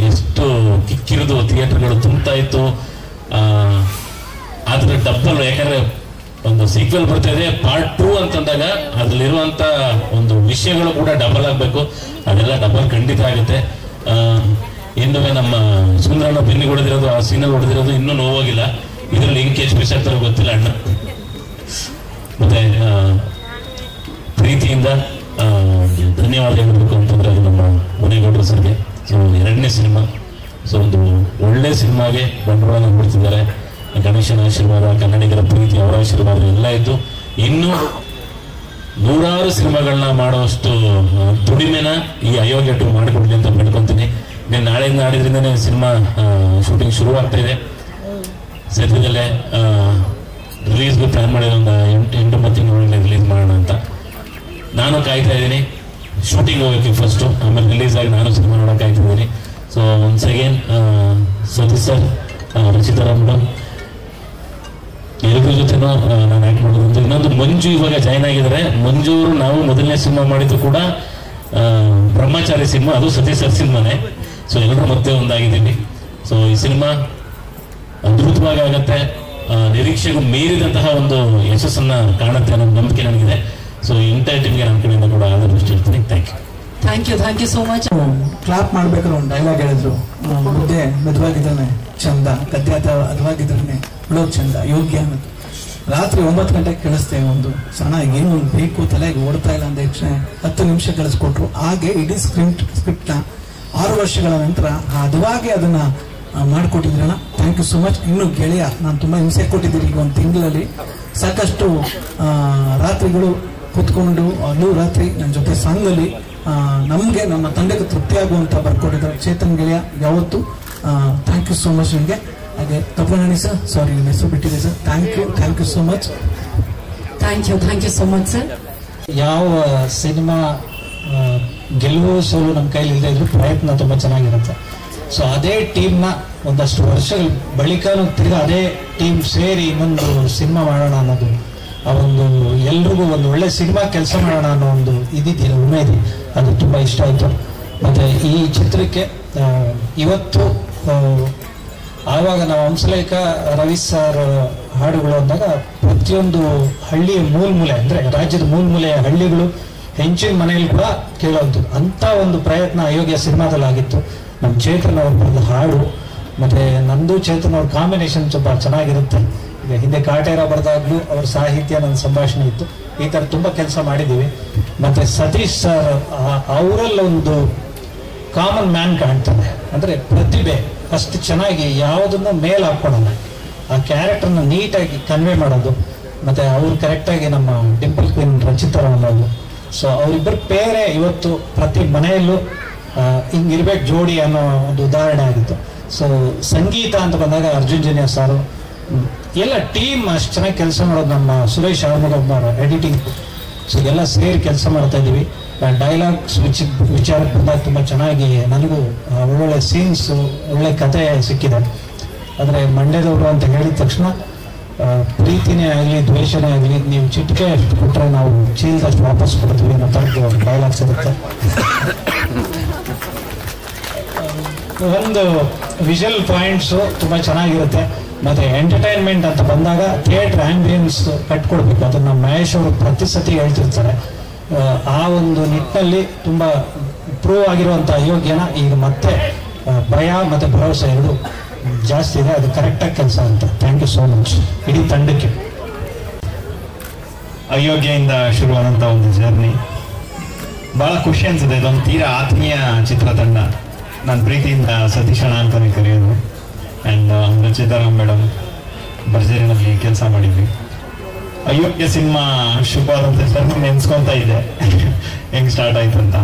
ಎಷ್ಟು ಕಿಕ್ಕಿರಿದು ಥಿಯೇಟರ್ಗಳು ತುಂಬ್ತಾ ಇತ್ತು. ಆದ್ರೆ ಡಬ್ಬಲ್, ಯಾಕಂದ್ರೆ ಒಂದು ಸೀಕ್ವೆಲ್ ಬರ್ತಾ ಇದೆ ಪಾರ್ಟ್ 2 ಅಂತಂದಾಗ ಅದ್ರಲ್ಲಿರುವಂತ ಒಂದು ವಿಷಯಗಳು ಕೂಡ ಡಬಲ್ ಆಗ್ಬೇಕು. ಅದೆಲ್ಲ ಡಬಲ್ ಖಂಡಿತ ಆಗುತ್ತೆ. ಇನ್ನೂ ನಮ್ಮ ಸುಂದರಣ್ಣ ಬೆನ್ನಿಗೆ ಹೊಡೆದಿರೋದು, ಆ ಸೀನಲ್ಲಿ ಹೊಡೆದಿರೋದು ಇನ್ನೂ ನೋವಾಗಿಲ್ಲ. ಇದರಲ್ಲಿ ಹೆಂಗೆ ಸ್ಪೆಷಲ್ ಆಗ್ತಾರೋ ಗೊತ್ತಿಲ್ಲ ಅಣ್ಣ. ಮತ್ತೆ ಪ್ರೀತಿಯಿಂದ ಧನ್ಯವಾದ ಹೇಳಬೇಕು ಅಂತಂದ್ರೆ ಅದು ನಮ್ಮ ಮುನೇಗೌಡರು ಸರ್ಗೆ. ಸೊ 2ನೇ ಸಿನಿಮಾ, ಸೊ ಒಂದು ಒಳ್ಳೆ ಸಿನಿಮಾಗೆ ಬಂಡವಾಳ ಕೊಡ್ತಿದ್ದಾರೆ. ಗಣೇಶನ ಆಶೀರ್ವಾದ, ಕನ್ನಡಿಗರ ಪ್ರೀತಿ, ಅವರ ಆಶೀರ್ವಾದ ಎಲ್ಲ ಇದ್ದು ಇನ್ನು 100 ಸಿನಿಮಾಗಳನ್ನ ಮಾಡುವಷ್ಟು ದುಡಿಮೆನ ಈ ಅಯೋಗ್ಯ 2 ಮಾಡಿಕೊಡ್ಲಿ ಅಂತ ಬೇಡ್ಕೊಂತೀನಿ. ನಾಳೆಯಿಂದ ನಾಡಿದ್ರಿಂದನೇ ಸಿನಿಮಾ ಶೂಟಿಂಗ್ ಶುರು ಆಗ್ತಾ ಇದೆ. ಸದ್ಯದಲ್ಲೇ ರಿಲೀಸ್ಗೆ ಪ್ಲಾನ್ ಮಾಡಿರೋ ಒಂದು 8-9 ತಿಂಗಳೊಳಗೆ ರಿಲೀಸ್ ಮಾಡೋಣ ಅಂತ ನಾನು ಕಾಯ್ತಾ ಇದ್ದೀನಿ. ಶೂಟಿಂಗ್ ಹೋಗೋಕ್ಕೆ ಫಸ್ಟು, ಆಮೇಲೆ ರಿಲೀಸ್ ಆಗಿ ನಾನು ಸಿನಿಮಾ ನೋಡೋಕೆ ಕಾಯ್ತಿದ್ದೀನಿ. So once again Satish sir, Rachita madam, ಎಲ್ಲರ ಜೊತೆನೂ ನಾನು ಆ್ಯಕ್ಟ್ ಮಾಡೋದು. ಇನ್ನೊಂದು ಮಂಜು ಇವಾಗ ಜಾಯ್ನ್ ಆಗಿದ್ದಾರೆ. ಮಂಜು ಅವರು ನಾವು ಮೊದಲನೇ ಸಿನಿಮಾ ಮಾಡಿದ್ದು ಕೂಡ ಬ್ರಹ್ಮಚಾರಿ ಸಿನಿಮಾ, ಅದು ಸತೀಶ್ ಸರ್ ಸಿನಿಮಾನೇ. ಸೊ ಎಲ್ಲರೂ ಮತ್ತೆ ಒಂದಾಗಿದ್ದೀವಿ. ಸೊ ಈ ಸಿನಿಮಾ ಅದ್ಭುತವಾಗಿ ಆಗತ್ತೆ, ನಿರೀಕ್ಷೆಗೂ ಮೀರಿದಂತಹ ಒಂದು ಯಶಸ್ಸನ್ನ ಕಾಣುತ್ತೆ ಅನ್ನೋ ನಂಬಿಕೆ ನನಗಿದೆ. ಸೊ ಇಂಟರ್ ಟೀಮ್ಗೆ ನನ್ನ ಕಡೆಯಿಂದ ಕೂಡ ಆದಷ್ಟು ಹೇಳ್ತೀನಿ. Thank you so much. Clap ಮಾಡ್ಬೇಕಾದ್ರೆ ಒಂದು ಡೈಲಾಗ್ ಹೇಳಿದ್ರು, ಮುದ್ದೆ ಮೆದುವಾಗಿದ್ದಾನೆ ಚಂದ, ಗದ್ದೆ ಅದವಾಗಿದ್ದಾನೆ ಬಿಡೋದು ಚಂದ, ಯೋಗ್ಯ ಅನ್ನೋದು. ರಾತ್ರಿ 9 ಗಂಟೆಗೆ ಕೇಳಿಸ್ತೇವೆ. ಒಂದು ಸಣ್ಣ ಏನು ಬೇಕು ತಲೆಗೆ ಓಡ್ತಾ ಇಲ್ಲ ಅಂದ ತಕ್ಷಣ 10 ನಿಮಿಷ ಕಳಿಸ್ಕೊಟ್ರು. ಹಾಗೆ ಇಡೀ ಸ್ಕ್ರಿಪ್ಟ್ನ 6 ವರ್ಷಗಳ ನಂತರ ಹದವಾಗಿ ಅದನ್ನ ಮಾಡಿಕೊಟ್ಟಿದ್ರಣ್ಣ. Thank you so much. ಇನ್ನು ಗೆಳೆಯ, ನಾನು ತುಂಬಾ ಹಿಂಸೆ ಕೊಟ್ಟಿದ್ದೀನಿ ಈಗ ಒಂದು ತಿಂಗಳಲ್ಲಿ. ಸಾಕಷ್ಟು ರಾತ್ರಿಗಳು ಕೂತ್ಕೊಂಡು ಅಲ್ಲೂ ರಾತ್ರಿ ನನ್ನ ಜೊತೆ ಸಾಂಗಲ್ಲಿ ನಮಗೆ ನಮ್ಮ ತಂದೆಗೆ ತೃಪ್ತಿಯಾಗುವಂತ ಬರ್ಕೊಟ್ಟಿದ್ದಾರೆ ಚೇತನ್ ಗೆಳೆಯ. ಯಾವತ್ತು ಥ್ಯಾಂಕ್ ಯು ಸೋ ಮಚ್ ನಿಮಗೆ. ಹಾಗೆ ತಪ್ಪಣಿ ಸರ್, ಸಾರಿ ನಿಮ್ಮ ಹೆಸರು ಬಿಟ್ಟಿದೆ sir. Thank you so much. Thank you so much sir. ಯಾವ ಸಿನಿಮಾ ಗೆಲುವು ಸೋಲು ನಮ್ಮ ಕೈಲಿ ಇಲ್ಲದೆ ಇದ್ರು ಪ್ರಯತ್ನ ತುಂಬಾ ಚೆನ್ನಾಗಿರುತ್ತೆ. ಸೊ ಅದೇ ಟೀಮ್ನ ಒಂದಷ್ಟು ವರ್ಷಗಳ ಬಳಿಕ ತಿರ್ಗಾ ಅದೇ ಟೀಮ್ ಸೇರಿ ಇನ್ನೊಂದು ಸಿನಿಮಾ ಮಾಡೋಣ ಅನ್ನೋದು, ಆ ಒಂದು ಎಲ್ರಿಗೂ ಒಂದು ಒಳ್ಳೆ ಸಿನಿಮಾ ಕೆಲಸ ಮಾಡೋಣ ಅನ್ನೋ ಒಂದು ಇದಿದೆಯಲ್ಲ ಉಮೇದಿ, ಅದು ತುಂಬಾ ಇಷ್ಟ ಆಯ್ತು. ಮತ್ತೆ ಈ ಚಿತ್ರಕ್ಕೆ ಇವತ್ತು ಆವಾಗ ನಾವು ಹಂಸಲೇಖ ರವಿ ಸರ್ ಹಾಡುಗಳು ಅಂದಾಗ ಪ್ರತಿಯೊಂದು ಹಳ್ಳಿಯ ಮೂಲೆ ಅಂದ್ರೆ ರಾಜ್ಯದ ಮೂಲೆಯ ಹಳ್ಳಿಗಳು ಹೆಂಚಿನ ಮನೆಯಲ್ಲಿ ಕೂಡ ಕೇಳೋದು ಅಂತ ಒಂದು ಪ್ರಯತ್ನ ಅಯೋಗ್ಯ ಸಿನಿಮಾದಲ್ಲಿ ಆಗಿತ್ತು. ನಮ್ಮ ಚೇತನ್ ಅವ್ರ ಬರೆದ ಹಾಡು ಮತ್ತೆ ನಂದು ಚೇತನ್ ಅವ್ರ ಕಾಂಬಿನೇಷನ್ ತುಂಬಾ ಚೆನ್ನಾಗಿರುತ್ತೆ. ಈಗ ಹಿಂದೆ ಕಾಟೇರ ಬರೆದಾಗ್ಲೂ ಅವ್ರ ಸಾಹಿತ್ಯ ನನ್ನ ಸಂಭಾಷಣೆ ಇತ್ತು. ಈ ತರ ತುಂಬಾ ಕೆಲಸ ಮಾಡಿದ್ದೀವಿ. ಮತ್ತೆ ಸತೀಶ್ ಸರ್ ಅವರಲ್ಲೊಂದು ಕಾಮನ್ ಮ್ಯಾನ್ ಕಾಣ್ತಾರೆ, ಅಂದ್ರೆ ಪ್ರತಿಭೆ ಅಷ್ಟು ಚೆನ್ನಾಗಿ ಯಾವುದನ್ನು ಮೇಲ್ ಹಾಕೊಳಲ್ಲ, ಆ ಕ್ಯಾರೆಕ್ಟರ್ನ ನೀಟಾಗಿ ಕನ್ವೆ ಮಾಡೋದು. ಮತ್ತೆ ಅವ್ರು ಕರೆಕ್ಟಾಗಿ ನಮ್ಮ ಡಿಂಪಲ್ ಕ್ವೀನ್ ರಚಿತಾರ ಅನ್ನೋದು. ಸೊ ಅವರಿಬ್ಬರು ಪೇರೆ ಇವತ್ತು ಪ್ರತಿ ಮನೆಯಲ್ಲೂ ಹಿಂಗಿರ್ಬೇಕು ಜೋಡಿ ಅನ್ನೋ ಒಂದು ಉದಾಹರಣೆ ಆಗಿತ್ತು. ಸೊ ಸಂಗೀತ ಅಂತ ಬಂದಾಗ ಅರ್ಜುನ್ ಜನ್ಯ ಸಾರು ಎಲ್ಲ ಟೀಮ್ ಅಷ್ಟು ಚೆನ್ನಾಗಿ ಕೆಲಸ ಮಾಡೋದು. ನಮ್ಮ ಸುರೇಶ್ ಆರ್ಮಗಮ್ಮರ ಎಡಿಟಿಂಗ್, ಸೊ ಎಲ್ಲ ಸೇರಿ ಕೆಲಸ ಮಾಡ್ತಾ ಇದ್ದೀವಿ. ಡೈಲಾಗ್ಸ್ ವಿಚಾರಕ್ಕೆ ಬಂದಾಗ ತುಂಬ ಚೆನ್ನಾಗಿ ನನಗೂ ಒಳ್ಳೊಳ್ಳೆ ಸೀನ್ಸ್, ಒಳ್ಳೆ ಕತೆ ಸಿಕ್ಕಿದೆ. ಆದರೆ ಮಂಡ್ಯದವರು ಅಂತ ಹೇಳಿದ ತಕ್ಷಣ ಪ್ರೀತಿನೇ ಆಗಲಿ ದ್ವೇಷನೇ ಆಗಲಿ ನೀವು ಚಿಟಿಕೆ ಅಷ್ಟು ಕೊಟ್ಟರೆ ನಾವು ಚೀಲದಷ್ಟು ವಾಪಸ್ ಕೊಡ್ತೀವಿ ಅನ್ನೋ ಥರದ್ದು ಡೈಲಾಗ್ಸ್ ಇರುತ್ತೆ. ಒಂದು ವಿಜುವಲ್ ಪಾಯಿಂಟ್ಸು ತುಂಬ ಚೆನ್ನಾಗಿರುತ್ತೆ. ಮತ್ತು ಎಂಟರ್ಟೈನ್ಮೆಂಟ್ ಅಂತ ಬಂದಾಗ ಥಿಯೇಟ್ರ್ ಆಂಬಿಯನ್ಸ್ ಕಟ್ಕೊಡ್ಬೇಕು. ಅದನ್ನು ನಮ್ಮ ಮಹೇಶ್ ಅವರು ಪ್ರತಿ ಸತಿ ಹೇಳ್ತಿರ್ತಾರೆ. ಆ ಒಂದು ನಿಟ್ಟಿನಲ್ಲಿ ತುಂಬ ಪ್ರೂವ್ ಆಗಿರುವಂಥ ಅಯೋಗ್ಯನ ಈಗ ಮತ್ತೆ ಭಯ ಮತ್ತು ಭರವಸೆ ಎರಡು ಜಾಸ್ತಿ ಇದೆ. ಅದು ಕರೆಕ್ಟಾಗಿ ಕೆಲಸ ಅಂತ. ಥ್ಯಾಂಕ್ ಯು ಸೋ ಮಚ್ ಇಡೀ ತಂಡಕ್ಕೆ. ಅಯೋಗ್ಯದಿಂದ ಶುರುವಾದಂಥ ಒಂದು ಜರ್ನಿ ಭಾಳ ಖುಷಿ ಅನ್ಸುತ್ತೆ. ಇದೊಂದು ತೀರಾ ಆತ್ಮೀಯ ಚಿತ್ರತಂಡ. ನಾನು ಪ್ರೀತಿಯಿಂದ ಸತೀಶಣ್ಣ ಅಂತಲೇ ಕರೆಯೋದು. ಆ್ಯಂಡ್ ರಚಿತಾರಾಮ್ ಮೇಡಮ್ ಭರ್ಜರಿನಲ್ಲಿ ಕೆಲಸ ಮಾಡಿದ್ವಿ. ಅಯೋಗ್ಯ ಸಿನಿಮಾ ಶುಭವಾದಂಥ ಜರ್ನಿ ನೆನೆಸ್ಕೊತಾ ಇದ್ದೆ ಹೆಂಗೆ ಸ್ಟಾರ್ಟ್ ಆಯ್ತು ಅಂತ.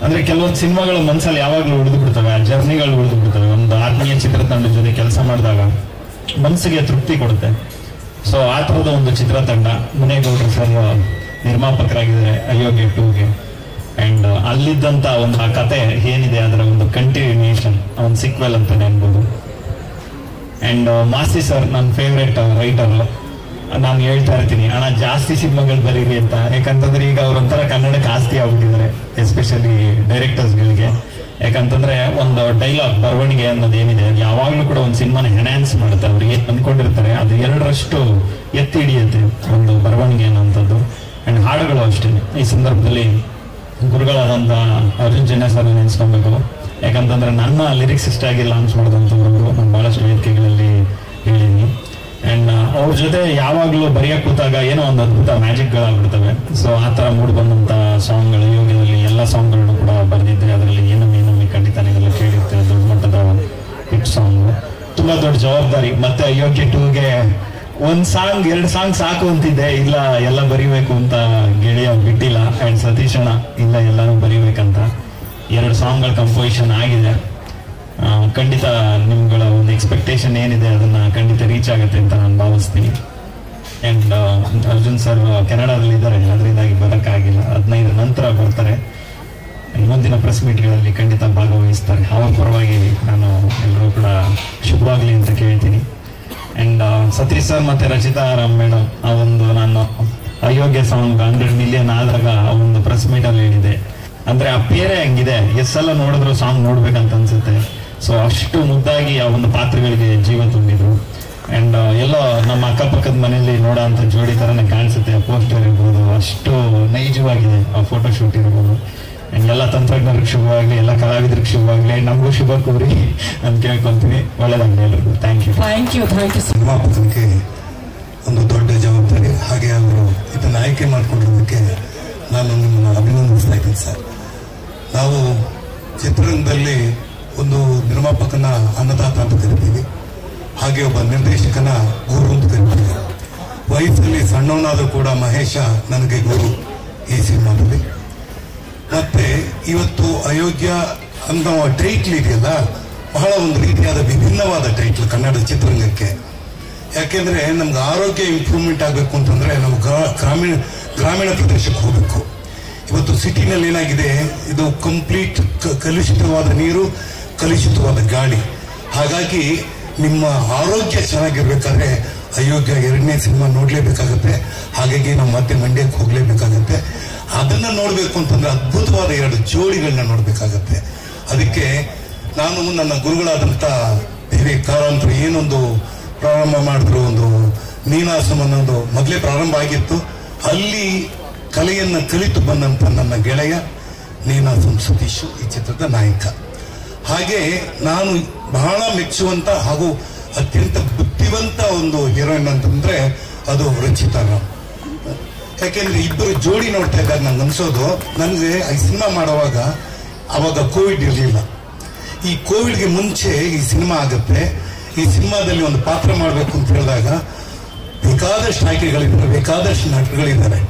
ಅಂದರೆ ಕೆಲವೊಂದು ಸಿನಿಮಾಗಳು ಮನಸ್ಸಲ್ಲಿ ಯಾವಾಗಲೂ ಉಳಿದು ಬಿಡ್ತವೆ, ಆ ಜರ್ನಿಗಳು ಉಳಿದು ಬಿಡ್ತವೆ. ಒಂದು ಆತ್ಮೀಯ ಚಿತ್ರತಂಡದ ಜೊತೆ ಕೆಲಸ ಮಾಡಿದಾಗ ಮನಸ್ಸಿಗೆ ತೃಪ್ತಿ ಕೊಡುತ್ತೆ. ಸೊ ಆ ಥರದ ಒಂದು ಚಿತ್ರತಂಡ. ಮುನೇಗೌಡರು ಸರ್ ನಿರ್ಮಾಪಕರಾಗಿದ್ದಾರೆ ಅಯೋಗ್ಯ 2ಗೆ. ಆ್ಯಂಡ್ ಅಲ್ಲಿದ್ದಂಥ ಒಂದು ಆ ಕತೆ ಏನಿದೆ ಅದರ ಒಂದು ಕಂಟಿನ್ಯೂಷನ್, ಒಂದು ಸಿಕ್ವೆಲ್ ಅಂತಲೇ ಅನ್ಬೋದು. ಆ್ಯಂಡ್ ಮಾಸ್ತಿ ಸರ್ ನನ್ನ ಫೇವ್ರೆಟ್ ರೈಟರು. ನಾನು ಹೇಳ್ತಾ ಇರ್ತೀನಿ ಅಣ್ಣ ಜಾಸ್ತಿ ಸಿನಿಮಾಗಳು ಬರೀರಿ ಅಂತ. ಯಾಕಂತಂದ್ರೆ ಈಗ ಅವ್ರೊಂಥರ ಕನ್ನಡಕ್ಕೆ ಆಸ್ತಿ ಆಗ್ಬಿಟ್ಟಿದ್ದಾರೆ, ಎಸ್ಪೆಷಲಿ ಡೈರೆಕ್ಟರ್ಸ್ಗಳಿಗೆ. ಯಾಕಂತಂದ್ರೆ ಒಂದು ಡೈಲಾಗ್ ಬರವಣಿಗೆ ಅನ್ನೋದು ಏನಿದೆ ಯಾವಾಗಲೂ ಕೂಡ ಒಂದು ಸಿನಿಮಾನ ಎನ್ಹಾನ್ಸ್ ಮಾಡುತ್ತೆ. ಅವ್ರಿಗೆ ಅಂದ್ಕೊಂಡಿರ್ತಾರೆ ಅದು 2ರಷ್ಟು ಎತ್ತಿ ಹಿಡಿಯುತ್ತೆ ಒಂದು ಬರವಣಿಗೆ ಅನ್ನೋಂಥದ್ದು. ಆ್ಯಂಡ್ ಹಾಡುಗಳು ಅಷ್ಟೇ. ಈ ಸಂದರ್ಭದಲ್ಲಿ ಗುರುಗಳಾದಂಥ ಅರ್ಜುನ್ ಜನ್ಯ ಸರ್ ನೆನೆಸ್ಕೊಬೇಕು. ಯಾಕಂತಂದ್ರೆ ನನ್ನ ಲಿರಿಕ್ಸಿಸ್ಟ್ ಆಗಿ ಲಾಂಚ್ ಮಾಡಿದಂಥವ್ರು ನಾನು ಭಾಳಷ್ಟು ವೇದಿಕೆಗಳಲ್ಲಿ ಹೇಳಿದ್ದೀನಿ. ಆ್ಯಂಡ್ ಅವ್ರ ಜೊತೆ ಯಾವಾಗಲೂ ಬರೆಯೋಕೆ ಕೂತಾಗ ಏನೋ ಒಂದು ಅದ್ಭುತ ಮ್ಯಾಜಿಕ್ಗಳಾಗ್ಬಿಡ್ತವೆ. ಸೊ ಆ ಥರ ಮೂಡಿ ಬಂದಂಥ ಸಾಂಗ್ಗಳು ಯೋಗದಲ್ಲಿ ಎಲ್ಲ ಸಾಂಗ್ಗಳನ್ನು ಕೂಡ ಬರೆದಿದ್ದೆ. ಅದರಲ್ಲಿ ಏನೊಮ್ಮೆ ಖಂಡಿತ ನೀವೆಲ್ಲ ಕೇಳಿರ್ತೀವಿ. ದೊಡ್ಡ ಮಟ್ಟದ ಹಿಟ್ ಸಾಂಗು, ತುಂಬ ದೊಡ್ಡ ಜವಾಬ್ದಾರಿ. ಮತ್ತೆ ಅಯೋಗ್ಯ 2ಗೆ ಒಂದು ಸಾಂಗ್ 2 ಸಾಂಗ್ ಸಾಕು ಅಂತಿದ್ದೆ. ಇಲ್ಲ ಎಲ್ಲ ಬರೀಬೇಕು ಅಂತ ಗೆಳೆಯ ಬಿಟ್ಟಿಲ್ಲ. ಆ್ಯಂಡ್ ಸತೀಶಣ್ಣ ಇಲ್ಲ ಎಲ್ಲನೂ ಬರೀಬೇಕಂತ 2 ಸಾಂಗ್ಗಳ ಕಂಪೋಸಿಷನ್ ಆಗಿದೆ. ಖಂಡಿತ ನಿಮ್ಗಳ ಒಂದು ಎಕ್ಸ್ಪೆಕ್ಟೇಷನ್ ಏನಿದೆ ಅದನ್ನ ಖಂಡಿತ ರೀಚ್ ಆಗುತ್ತೆ ಅಂತ ನಾನು ಭಾವಿಸ್ತೀನಿ. ಆ್ಯಂಡ್ ಅರ್ಜುನ್ ಸರ್ ಕೆನಡಾದಲ್ಲಿದ್ದಾರೆ, ಅದರಿಂದಾಗಿ ಬರೋಕ್ಕಾಗಿಲ್ಲ. 15 ನಂತರ ಬರ್ತಾರೆ. ಮುಂದಿನ ಪ್ರೆಸ್ ಮೀಟ್ಗಳಲ್ಲಿ ಖಂಡಿತ ಭಾಗವಹಿಸ್ತಾರೆ. ಅವ್ರ ಪರವಾಗಿ ನಾನು ಎಲ್ಲರೂ ಕೂಡ ಶುಭವಾಗಲಿ ಅಂತ ಕೇಳ್ತೀನಿ. ಆ್ಯಂಡ್ ಸತೀಶ್ ಸರ್ ಮತ್ತು ರಚಿತಾರಾಮ್ ಮೇಡಮ್ ಆ ಒಂದು ನಾನು ಅಯೋಗ್ಯ ಸಾಂಗ್ 100 ಮಿಲಿಯನ್ ಆದಾಗ ಆ ಒಂದು ಪ್ರೆಸ್ ಮೀಟಲ್ಲಿ ಹೇಳಿದೆ. ಅಂದರೆ ಆ ಪೇರೆ ಹಂಗಿದೆ, ಎಷ್ಟೆಲ್ಲ ನೋಡಿದ್ರು ಸಾಂಗ್ ನೋಡ್ಬೇಕಂತ ಅನ್ಸುತ್ತೆ. ಸೊ ಅಷ್ಟು ಮುದ್ದಾಗಿ ಆ ಒಂದು ಪಾತ್ರಗಳಿಗೆ ಜೀವ ತುಂಬಿದ್ರು. ಆ್ಯಂಡ್ ಎಲ್ಲೋ ನಮ್ಮ ಅಕ್ಕಪಕ್ಕದ ಮನೆಯಲ್ಲಿ ನೋಡೋ ಅಂಥ ಜೋಡಿ ಥರನೇ ಕಾಣಿಸುತ್ತೆ. ಪೋಸ್ಟರ್ ಇರ್ಬೋದು, ಅಷ್ಟು ನೈಜವಾಗಿದೆ ಆ ಫೋಟೋಶೂಟ್ ಇರ್ಬೋದು. ಆ್ಯಂಡ್ ಎಲ್ಲ ತಂತ್ರಜ್ಞರಿಗೆ ಶುಭವಾಗಲಿ, ಎಲ್ಲ ಕಲಾವಿದರಿಗೆ ಶುಭವಾಗಲಿ, ನಮಗೂ ಶುಭ ಕೋರಿ ನಾನು ಕೇಳ್ಕೊತೀನಿ. ಒಳ್ಳೆದಾಗಲಿ ಎಲ್ರಿಗೂ. Thank you. Thank you. ನಿರ್ಮಾಪಕನಿಗೆ ಒಂದು ದೊಡ್ಡ ಜವಾಬ್ದಾರಿ. ಹಾಗೆ ಅವರು ಇದನ್ನು ಆಯ್ಕೆ ಮಾಡಿಕೊಂಡಿರೋದಕ್ಕೆ ನಾನು ನಿಮ್ಮನ್ನು ಅಭಿನಂದಿಸ್ತಾ ಇದ್ದೀನಿ ಸರ್. ನಾವು ಚಿತ್ರರಂಗದಲ್ಲಿ ಒಂದು ನಿರ್ಮಾಪಕನ ಅನ್ನದಾತ ಅಂತ ಕರಿತೀವಿ, ಹಾಗೆ ಒಬ್ಬ ನಿರ್ದೇಶಕನ ಗುರು ಅಂತ ಕರಿತೀವಿ. ವಯಸ್ಸಲ್ಲಿ ಸಣ್ಣವನಾದರೂ ಕೂಡ ಮಹೇಶ ನನಗೆ ಗುರು ಈ ಸಿನಿಮಾದಲ್ಲಿ. ಮತ್ತೆ ಇವತ್ತು ಅಯೋಗ್ಯ ಅನ್ನೋ ಟೈಟ್ಲ್ ಇದೆಯಲ್ಲ, ಬಹಳ ಒಂದು ರೀತಿಯಾದ ವಿಭಿನ್ನವಾದ ಟೈಟ್ಲ್ ಕನ್ನಡ ಚಿತ್ರರಂಗಕ್ಕೆ. ಯಾಕೆಂದ್ರೆ ನಮ್ಗೆ ಆರೋಗ್ಯ ಇಂಪ್ರೂವ್ಮೆಂಟ್ ಆಗಬೇಕು ಅಂತಂದ್ರೆ ನಾವು ಗ್ರಾಮೀಣ ಪ್ರದೇಶಕ್ಕೆ ಹೋಗಬೇಕು. ಇವತ್ತು ಸಿಟಿನಲ್ಲಿ ಏನಾಗಿದೆ, ಇದು ಕಂಪ್ಲೀಟ್ ಕಲುಷಿತವಾದ ನೀರು, ಕಲುಷಿತವಾದ ಗಾಳಿ. ಹಾಗಾಗಿ ನಿಮ್ಮ ಆರೋಗ್ಯ ಚೆನ್ನಾಗಿರ್ಬೇಕಾದ್ರೆ ಅಯೋಗ್ಯ 2ನೇ ಸಿನಿಮಾ ನೋಡ್ಲೇಬೇಕಾಗತ್ತೆ. ಹಾಗಾಗಿ ನಾವು ಮತ್ತೆ ಮಂಡ್ಯಕ್ಕೆ ಹೋಗ್ಲೇಬೇಕಾಗತ್ತೆ. ಅದನ್ನ ನೋಡ್ಬೇಕು ಅಂತಂದ್ರೆ ಅದ್ಭುತವಾದ 2 ಜೋಡಿಗಳನ್ನ ನೋಡ್ಬೇಕಾಗತ್ತೆ. ಅದಕ್ಕೆ ನಾನು ನನ್ನ ಗುರುಗಳಾದಂಥ ದೇವಿ ಕಾರಂತರು ಏನೊಂದು ಪ್ರಾರಂಭ ಮಾಡಿದ್ರು, ಒಂದು ನೀನಾಸಂ ಅನ್ನೋದು ಮೊದಲೇ ಪ್ರಾರಂಭ ಆಗಿತ್ತು. ಅಲ್ಲಿ ಕಲೆಯನ್ನು ಕಲಿತು ಬಂದಂಥ ನನ್ನ ಗೆಳೆಯ ನೀನಾಸಂ ಸತೀಶು ಈ ಚಿತ್ರದ ನಾಯಕ. ಹಾಗೆ ನಾನು ಬಹಳ ಮೆಚ್ಚುವಂತ ಹಾಗೂ ಅತ್ಯಂತ ಬುದ್ಧಿವಂತ ಒಂದು ಹೀರೋಯಿನ್ ಅಂತಂದ್ರೆ ಅದು ರಚಿತಾರಾಮ್. ಯಾಕೆಂದ್ರೆ ಇಬ್ಬರು ಜೋಡಿ ನೋಡ್ತಾ ಇದ್ದಾಗ ನಂಗೆ ಅನ್ಸೋದು, ನನಗೆ ಈ ಸಿನಿಮಾ ಮಾಡುವಾಗ ಅವಾಗ ಕೋವಿಡ್ ಇರಲಿಲ್ಲ. ಈ ಕೋವಿಡ್ಗೆ ಮುಂಚೆ ಈ ಸಿನಿಮಾ ಆಗುತ್ತೆ, ಈ ಸಿನಿಮಾದಲ್ಲಿ ಒಂದು ಪಾತ್ರ ಮಾಡಬೇಕು ಅಂತ ಹೇಳಿದಾಗ ಬೇಕಾದಷ್ಟು ಆಯ್ಕೆಗಳಿದ್ದಾರೆ, ಬೇಕಾದಷ್ಟು ನಟಗಳಿದ್ದಾರೆ.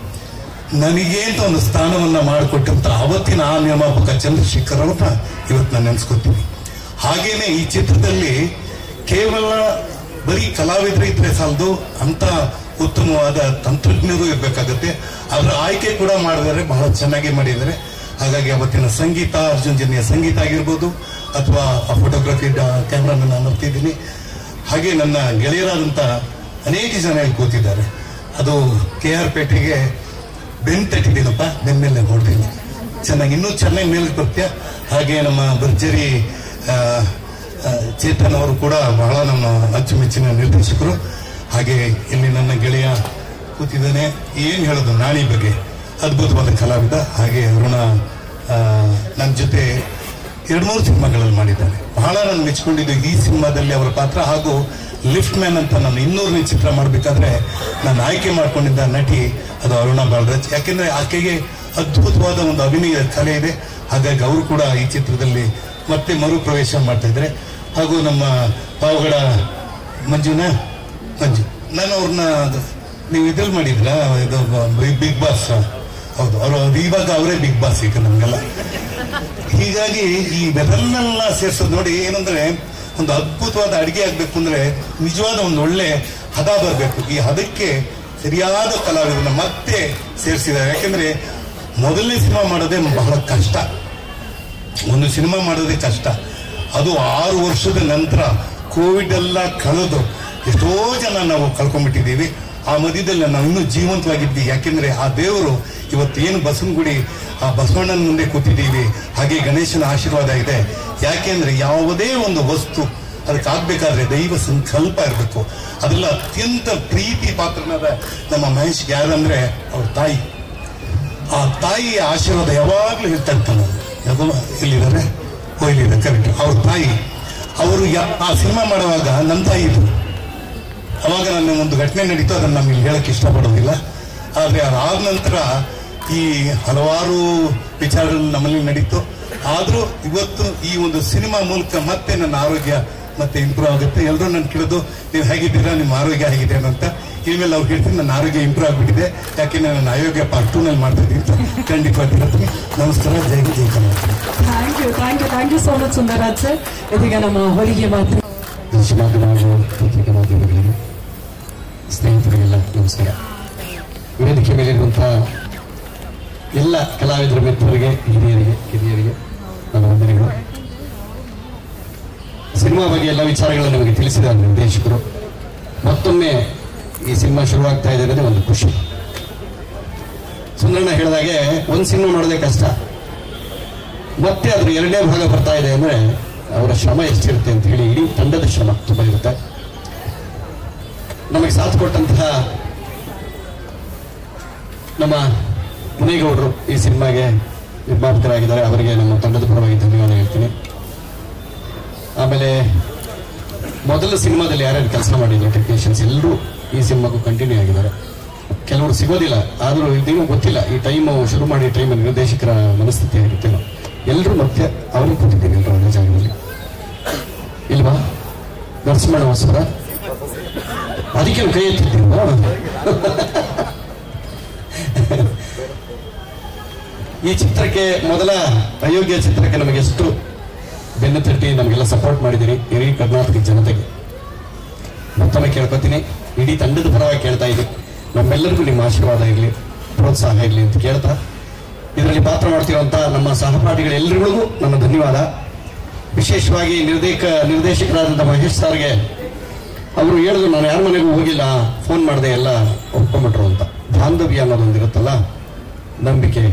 ನನಗೆ ಅಂತ ಒಂದು ಸ್ಥಾನವನ್ನ ಮಾಡಿಕೊಟ್ಟಂತ ಅವತ್ತಿನ ಆ ನಿರ್ಮಾಪಕ ಚಂದ್ರಶೇಖರ್ ಅವ್ರನ್ನ ಇವತ್ತು ನಾನು ನೆನೆಸ್ಕೊತೀನಿ. ಹಾಗೇನೆ ಈ ಚಿತ್ರದಲ್ಲಿ ಕೇವಲ ಬರೀ ಕಲಾವಿದರು ಇದ್ರೆ ಸಾಲದು, ಅಂತ ಉತ್ತಮವಾದ ತಂತ್ರಜ್ಞರು ಇರಬೇಕಾಗತ್ತೆ. ಅದರ ಆಯ್ಕೆ ಕೂಡ ಮಾಡಿದರೆ ಬಹಳ ಚೆನ್ನಾಗಿ ಮಾಡಿದ್ದಾರೆ. ಹಾಗಾಗಿ ಅವತ್ತಿನ ಸಂಗೀತ, ಅರ್ಜುನ್ ಜನ್ಯ ಸಂಗೀತ ಆಗಿರ್ಬೋದು, ಅಥವಾ ಆ ಫೋಟೋಗ್ರಫಿ ಕ್ಯಾಮ್ರಾನ ನಾನು ನೋಡ್ತಿದ್ದೀನಿ. ಹಾಗೆ ನನ್ನ ಗೆಳೆಯರಾದಂಥ ಅನೇಕ ಜನ ಇಲ್ಲಿ ಕೂತಿದ್ದಾರೆ. ಅದು KR ಪೇಟೆಗೆ ಬೆನ್ ತಟ್ಟಿದ್ದೀನಪ್ಪ, ಬೆನ್ಮೇಲೆ ನೋಡ್ತೀನಿ. ಚೆನ್ನಾಗಿ ಇನ್ನೂ ಚೆನ್ನಾಗಿ ಮೇಲೆ ಬರ್ತೀಯ. ಹಾಗೆ ನಮ್ಮ ಭರ್ಜರಿ ಚೇತನ್ ಅವರು ಕೂಡ ಬಹಳ ನಮ್ಮ ಅಚ್ಚುಮೆಚ್ಚಿನ ನಿರ್ದೇಶಕರು. ಹಾಗೆ ಇಲ್ಲಿ ನನ್ನ ಗೆಳೆಯ ಕೂತಿದ್ದಾನೆ. ಏನು ಹೇಳೋದು, ನಾಣಿ ಬಗ್ಗೆ ಅದ್ಭುತವಾದ ಕಲಾವಿದ. ಹಾಗೆ ಅರುಣ ನನ್ನ ಜೊತೆ 2-3 ಸಿನಿಮಾಗಳಲ್ಲಿ ಮಾಡಿದ್ದಾರೆ. ಬಹಳ ನಾನು ಮೆಚ್ಕೊಂಡಿದ್ದು ಈ ಸಿನಿಮಾದಲ್ಲಿ ಅವರ ಪಾತ್ರ. ಹಾಗೂ ಲಿಫ್ಟ್ ಮ್ಯಾನ್ ಅಂತ ನಾನು 200ನೇ ಚಿತ್ರ ಮಾಡಬೇಕಾದ್ರೆ ನಾನು ಆಯ್ಕೆ ಮಾಡ್ಕೊಂಡಿದ್ದ ನಟಿ ಅದು ಅರುಣ ಬಾಲರಾಜ್. ಯಾಕೆಂದ್ರೆ ಆಕೆಗೆ ಅದ್ಭುತವಾದ ಒಂದು ಅಭಿನಯ ಕಲೆ ಇದೆ. ಹಾಗಾಗಿ ಅವರು ಕೂಡ ಈ ಚಿತ್ರದಲ್ಲಿ ಮತ್ತೆ ಮರುಪ್ರವೇಶ ಮಾಡ್ತಾ ಇದ್ದಾರೆ. ಹಾಗೂ ನಮ್ಮ ಪಾವಗಡ ಮಂಜು, ನಾನು ಅವ್ರನ್ನ ನೀವು ಇದ್ರಲ್ಲಿ ಮಾಡಿದ್ರ, ಇದು ಬಿಗ್ ಬಾಸ್. ಹೌದು, ಅವರು ಇವಾಗ ಅವರೇ ಬಿಗ್ ಬಾಸ್ ಈಗ ನಮ್ಗೆಲ್ಲ. ಹೀಗಾಗಿ ಈ ಬೆದಲ್ನೆಲ್ಲ ಸೇರ್ಸೋದು ನೋಡಿ, ಏನಂದ್ರೆ ಒಂದು ಅದ್ಭುತವಾದ ಅಡಿಗೆ ಆಗ್ಬೇಕು ಅಂದ್ರೆ ನಿಜವಾದ ಒಂದು ಒಳ್ಳೆ ಹದ ಬರಬೇಕು. ಈ ಹದಕ್ಕೆ ಸರಿಯಾದ ಕಲಾವಿದರನ್ನ ಮತ್ತೆ ಸೇರಿಸಿದ್ದಾರೆ. ಯಾಕೆಂದ್ರೆ ಮೊದಲನೇ ಸಿನಿಮಾ ಮಾಡೋದೇ ಬಹಳ ಕಷ್ಟ. ಒಂದು ಸಿನಿಮಾ ಮಾಡೋದೇ ಕಷ್ಟ. ಅದು 6 ವರ್ಷದ ನಂತರ ಕೋವಿಡ್ ಎಲ್ಲ ಕಳೆದು ಎಷ್ಟೋ ಜನ ನಾವು ಕಳ್ಕೊಂಡ್ಬಿಟ್ಟಿದ್ದೀವಿ. ಆ ಮಧ್ಯದಲ್ಲಿ ನಾವು ಇನ್ನೂ ಜೀವಂತವಾಗಿದ್ವಿ. ಯಾಕೆಂದ್ರೆ ಆ ದೇವರು ಇವತ್ತೇನು ಬಸವನಗುಡಿ ಆ ಬಸವಣ್ಣನ ಮುಂದೆ ಕೂತಿದ್ದೀವಿ. ಹಾಗೆ ಗಣೇಶನ ಆಶೀರ್ವಾದ ಇದೆ. ಯಾಕೆಂದ್ರೆ ಯಾವುದೇ ಒಂದು ವಸ್ತು ಅದಕ್ಕಾಗಬೇಕಾದ್ರೆ ದೈವ ಸಂಕಲ್ಪ ಇರಬೇಕು. ಅದೆಲ್ಲ ಅತ್ಯಂತ ಪ್ರೀತಿ ಪಾತ್ರನಾದ ನಮ್ಮ ಮಹೇಶ್ಗೆ ಯಾರಂದ್ರೆ ಅವ್ರ ತಾಯಿ. ಆ ತಾಯಿಯ ಆಶೀರ್ವಾದ ಯಾವಾಗ್ಲೂ ಹೇಳ್ತಾ ಇರ್ತಾನೆ. ಇಲ್ಲಿದ್ದಾರೆ, ಇಲ್ಲಿದೆ, ಕರೆಕ್ಟ್. ಅವ್ರ ತಾಯಿ ಅವರು ಆ ಸಿನಿಮಾ ಮಾಡುವಾಗ ನನ್ನ ತಾಯಿ ಇದ್ರು. ಅವಾಗ ನನ್ನ ಒಂದು ಘಟನೆ ನಡೀತು, ಅದನ್ನು ನಮ್ಗೆ ಹೇಳಕ್ ಇಷ್ಟಪಡೋದಿಲ್ಲ. ಆದ್ರೆ ಅದಾದ ನಂತರ ಈ ಹಲವಾರು ವಿಚಾರಗಳು ನಮ್ಮಲ್ಲಿ ನಡೀತು. ಆದ್ರೂ ಇವತ್ತು ಈ ಒಂದು ಸಿನಿಮಾ ಮೂಲಕ ಮತ್ತೆ ನನ್ನ ಆರೋಗ್ಯ ಮತ್ತೆ ಇಂಪ್ರೂವ್ ಆಗುತ್ತೆ. ಎಲ್ಲರೂ ನಾನು ಕೇಳೋದು, ನೀವು ಹೇಗಿದ್ದೀರಾ, ನಿಮ್ಮ ಆರೋಗ್ಯ ಹೇಗಿದೆ ಅಂತ. ಇನ್ಮೇಲೆ ಅವ್ರು ಹೇಳ್ತೀನಿ, ನನ್ನ ಆರೋಗ್ಯ ಇಂಪ್ರೂವ್ ಆಗಿಬಿಟ್ಟಿದೆ. ಯಾಕೆಂದ್ರೆ ನನ್ನ ಆರೋಗ್ಯ ಪಾರ್ಟ್ 2 ನಲ್ಲಿ ಮಾಡ್ತಾ ಇದ್ದೀನಿ ಅಂತ ಖಂಡಿತವಾಗಿ ಹೇಳ್ತೀನಿ. ನಮಸ್ಕಾರ, ಜೈ ಜೈ Karnataka. Thank you so much Sundaraj sir. ಇದೀಗ ನಮ್ಮ ಹೊಲಿಗೆ ಮಾತು. ಪತ್ರಿಕೆ ಮಾಧ್ಯಮಗಳಿಗೆ, ಸ್ನೇಹಿತರಿಗೆಲ್ಲ ನಮಸ್ಕಾರ. ವೇದಿಕೆ ಮೇಲಿರುವಂತಹ ಎಲ್ಲ ಕಲಾವಿದರ ಮಿತ್ರರಿಗೆ, ಹಿರಿಯರಿಗೆ ನನ್ನ ವಂದನೆಗಳು. ಸಿನಿಮಾ ಬಗ್ಗೆ ಎಲ್ಲ ವಿಚಾರಗಳನ್ನು ನಮಗೆ ತಿಳಿಸಿದ ನಿರ್ದೇಶಕರು. ಮತ್ತೊಮ್ಮೆ ಈ ಸಿನಿಮಾ ಶುರುವಾಗ್ತಾ ಇದೆ ಅನ್ನೋದೇ ಒಂದು ಖುಷಿ. ಸುಂದರಣ್ಣ ಹೇಳಿದಾಗೆ ಒಂದು ಸಿನಿಮಾ ಮಾಡೋದೇ ಕಷ್ಟ, ಮತ್ತೆ ಅದ್ರ 2ನೇ ಭಾಗ ಬರ್ತಾ ಇದೆ ಅಂದ್ರೆ ಅವರ ಶ್ರಮ ಎಷ್ಟಿರುತ್ತೆ ಅಂತ ಹೇಳಿ ಇಡೀ ತಂಡದ ಶ್ರಮ ತುಂಬಾ ಇರುತ್ತೆ. ನಮಗೆ ಸಾಥ್ ಕೊಟ್ಟಂತಹ ನಮ್ಮ ಮುನೇಗೌಡರು ಈ ಸಿನಿಮಾಗೆ ನಿರ್ಮಾಪಕರಾಗಿದ್ದಾರೆ. ಅವರಿಗೆ ನಮ್ಮ ತಂಡದ ಪರವಾಗಿ ಧನ್ಯವಾದ ಹೇಳ್ತೀನಿ. ಆಮೇಲೆ ಮೊದಲ ಸಿನಿಮಾದಲ್ಲಿ ಯಾರ್ಯಾರು ಕೆಲಸ ಮಾಡಿದ್ರು ಟೆಕ್ನಿಷಿಯನ್ಸ್ ಎಲ್ಲರೂ ಈ ಸಿನಿಮಾಗೂ ಕಂಟಿನ್ಯೂ ಆಗಿದ್ದಾರೆ. ಕೆಲವರು ಸಿಗೋದಿಲ್ಲ, ಆದರೂ ಇದೇನೋ ಗೊತ್ತಿಲ್ಲ. ಈ ಟೈಮು ಶುರು ಮಾಡಿ ಟೈಮಲ್ಲಿ ನಿರ್ದೇಶಕರ ಮನಸ್ಥಿತಿ ಆಗಿರುತ್ತೇನೋ. ಎಲ್ಲರೂ ಮತ್ತೆ ಅವ್ರಿಗೆ ಕೂತಿದ್ದೀನಿ ಎಲ್ಲರೂ ಅದೇ ಜಾಗದಲ್ಲಿ ಇಲ್ವಾ? ನರಸಿಂಹಣ್ಣ ಹೊಸಬರ ಅದಕ್ಕೆ ಕೈ ಎತ್ತಿದ್ದೀನಿ. ಈ ಚಿತ್ರಕ್ಕೆ, ಮೊದಲ ಅಯೋಗ್ಯ ಚಿತ್ರಕ್ಕೆ ನಮಗೆ ಎಷ್ಟು ಬೆನ್ನು ತಟ್ಟಿ ನಮಗೆಲ್ಲ ಸಪೋರ್ಟ್ ಮಾಡಿದ್ದೀರಿ ಇಡೀ ಕರ್ನಾಟಕ ಜನತೆಗೆ ಮತ್ತೊಮ್ಮೆ ಕೇಳ್ಕೊತೀನಿ. ಇಡೀ ತಂಡದ ಪರವಾಗಿ ಕೇಳ್ತಾ ಇದ್ದೀನಿ, ನಮ್ಮೆಲ್ಲರಿಗೂ ನಿಮ್ಮ ಆಶೀರ್ವಾದ ಇರಲಿ, ಪ್ರೋತ್ಸಾಹ ಇರಲಿ ಅಂತ ಕೇಳ್ತಾ, ಇದರಲ್ಲಿ ಪಾತ್ರ ಮಾಡ್ತಿರುವಂತಹ ನಮ್ಮ ಸಹಪಾಠಿಗಳೆಲ್ಲರಿಗೂ ನನ್ನ ಧನ್ಯವಾದ. ವಿಶೇಷವಾಗಿ ನಿರ್ದೇಶಕರಾದಂಥ ಮಹೇಶ್ ಸಾರ್ಗೆ ಅವರು ಹೇಳಿದ್ರು, ನಾನು ಯಾರ ಮನೆಗೂ ಹೋಗಿಲ್ಲ, ಫೋನ್ ಮಾಡಿದೆ, ಎಲ್ಲ ಒಪ್ಕೊಂಡ್ಬಿಟ್ರು ಅಂತ. ಬಾಂಧವ್ಯ ಅನ್ನೋದೊಂದಿರುತ್ತಲ್ಲ, ನಂಬಿಕೆ,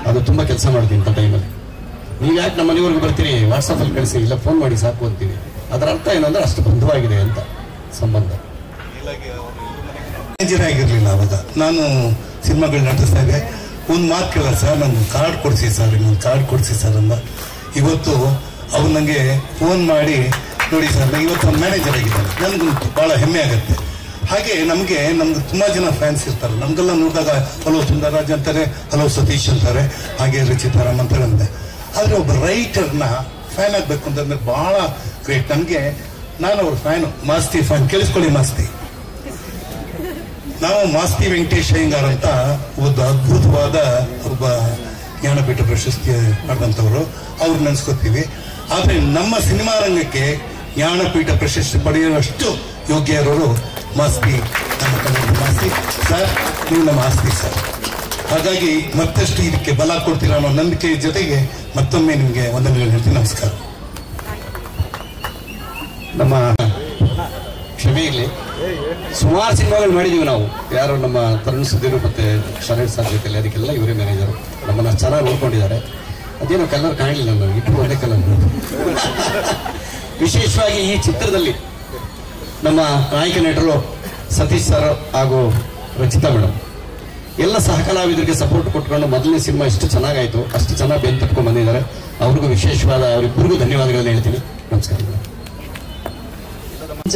ಅದು ತುಂಬ ಕೆಲಸ ಮಾಡ್ತೀನಿ ಇಂಥ ಟೈಮಲ್ಲಿ. ನೀವು ಯಾಕೆ ನಮ್ಮ ಮನೆಯವ್ರಿಗೆ ಬರ್ತೀರಿ, ವಾಟ್ಸಪ್ಪಲ್ಲಿ ಕಳಿಸಿ, ಇಲ್ಲ ಫೋನ್ ಮಾಡಿ ಸಾಕು ಅಂತೀವಿ. ಅದರ ಅರ್ಥ ಏನಂದ್ರೆ ಅಷ್ಟು ಬಂಧುವಾಗಿದೆ ಅಂತ ಸಂಬಂಧ. ಆಗಿರ್ಲಿಲ್ಲ ಅವಾಗ. ನಾನು ಸಿನಿಮಾಗಳು ನಡೆಸ್ತಾ ಇದ್ದೆ. ಒಂದು ಮಾತು ಕೇಳ ಸರ್, ನಂಗೆ ಕಾರ್ಡ್ ಕೊಡಿಸಿ ಸರ್, ಇನ್ನೊಂದು ಕಾರ್ಡ್ ಕೊಡಿಸಿ ಸರ್ ಅಂದ. ಇವತ್ತು ಅವ್ರು ನನಗೆ ಫೋನ್ ಮಾಡಿ, ನೋಡಿ ಸರ್, ಇವತ್ತು ಒಂದು ಮ್ಯಾನೇಜರ್ ಆಗಿದ್ದಾರೆ, ನನಗೊಂದು ಭಾಳ ಹೆಮ್ಮೆ ಆಗುತ್ತೆ. ಹಾಗೆ ನಮ್ಗೆ ತುಂಬಾ ಜನ ಫ್ಯಾನ್ಸ್ ಇರ್ತಾರೆ. ನಮ್ಗೆಲ್ಲ ನೋಡಿದಾಗ ಹಲೋ ಸುಂದರರಾಜ್ ಅಂತಾರೆ, ಹಲೋ ಸತೀಶ್ ಅಂತಾರೆ, ಹಾಗೆ ರಚಿತಾರಾಮ್ ಅಂತಾರೆ. ಆದ್ರೆ ಒಬ್ಬ ರೈಟರ್ನ ಫ್ಯಾನ್ ಆಗ್ಬೇಕು ಅಂತಂದ್ರೆ ಬಹಳ ಗ್ರೇಟ್. ನಮ್ಗೆ ನಾನು ಅವ್ರ ಫ್ಯಾನು, ಮಾಸ್ತಿ ಫ್ಯಾನ್. ಕೇಳಿಸ್ಕೊಳ್ಳಿ ಮಾಸ್ತಿ. ನಾವು ಮಾಸ್ತಿ ವೆಂಕಟೇಶ್ ಅಯ್ಯಂಗಾರ್ ಅಂತ ಒಂದು ಅದ್ಭುತವಾದ ಒಬ್ಬ ಜ್ಞಾನಪೀಠ ಪ್ರಶಸ್ತಿ ಪಡೆದಂಥವ್ರು, ಅವ್ರು ನೆನೆಸ್ಕೋತೀವಿ. ಆದ್ರೆ ನಮ್ಮ ಸಿನಿಮಾ ರಂಗಕ್ಕೆ ಜ್ಞಾನಪೀಠ ಪ್ರಶಸ್ತಿ ಪಡೆಯುವಷ್ಟು ಯೋಗ್ಯ ಇರೋರು ಮಾಸ್ತಿ, ನಮ್ಮ ಕನ್ನಡ ಮಾಸ್ತಿ ಸರ್. ನೀವು ನಮ್ಮ ಆಸ್ತಿ ಸರ್. ಹಾಗಾಗಿ ಮತ್ತಷ್ಟು ಇದಕ್ಕೆ ಬಲ ಕೊಡ್ತೀರಾ ಅನ್ನೋ ನಂಬಿಕೆ ಜೊತೆಗೆ ಮತ್ತೊಮ್ಮೆ ನಿಮಗೆ ವಂದನೆಗಳು ಹೇಳ್ತೀನಿ. ನಮಸ್ಕಾರ. ನಮ್ಮ ಕ್ಷಮೆ ಇರಲಿ, ಸುಮಾರು ಸಿನಿಮಾಗಳು ಮಾಡಿದೀವಿ ನಾವು. ಯಾರು ನಮ್ಮ ತರುಣ್ ಸುಧೀರ್ ಮತ್ತೆ ಶರಣ್ ಸರ್ ಜೊತೆಲಿ, ಅದಕ್ಕೆಲ್ಲ ಇವರೇ ಮ್ಯಾನೇಜರು. ನಮ್ಮನ್ನ ಚೆನ್ನಾಗಿ ನೋಡ್ಕೊಂಡಿದ್ದಾರೆ. ಅದೇನೋ ಕಲರ್ ಕಾಣಲಿಲ್ಲ, ನಮಗೆ ಇಟ್ಟು ಒಂದೇ ಕಲರ್. ವಿಶೇಷವಾಗಿ ಈ ಚಿತ್ರದಲ್ಲಿ ನಮ್ಮ ನಾಯಕ ನಟರು ಸತೀಶ್ ಸರ್ ಹಾಗೂ ರಚಿತಾ ಮೇಡಮ್ ಎಲ್ಲ ಸಹ ಕಲಾವಿದರಿಗೆ ಸಪೋರ್ಟ್ ಕೊಟ್ಕೊಂಡು ಮೊದಲನೇ ಸಿನಿಮಾ ಎಷ್ಟು ಚೆನ್ನಾಗಾಯ್ತು ಅಷ್ಟು ಚೆನ್ನಾಗಿ ಬೆನ್ನು ತಟ್ಕೊಂಡು ಬಂದಿದ್ದಾರೆ. ಅವ್ರಿಗೂ ವಿಶೇಷವಾದ ಅವರಿಬ್ಬರಿಗೂ ಧನ್ಯವಾದಗಳನ್ನು ಹೇಳ್ತೀನಿ. ನಮಸ್ಕಾರ.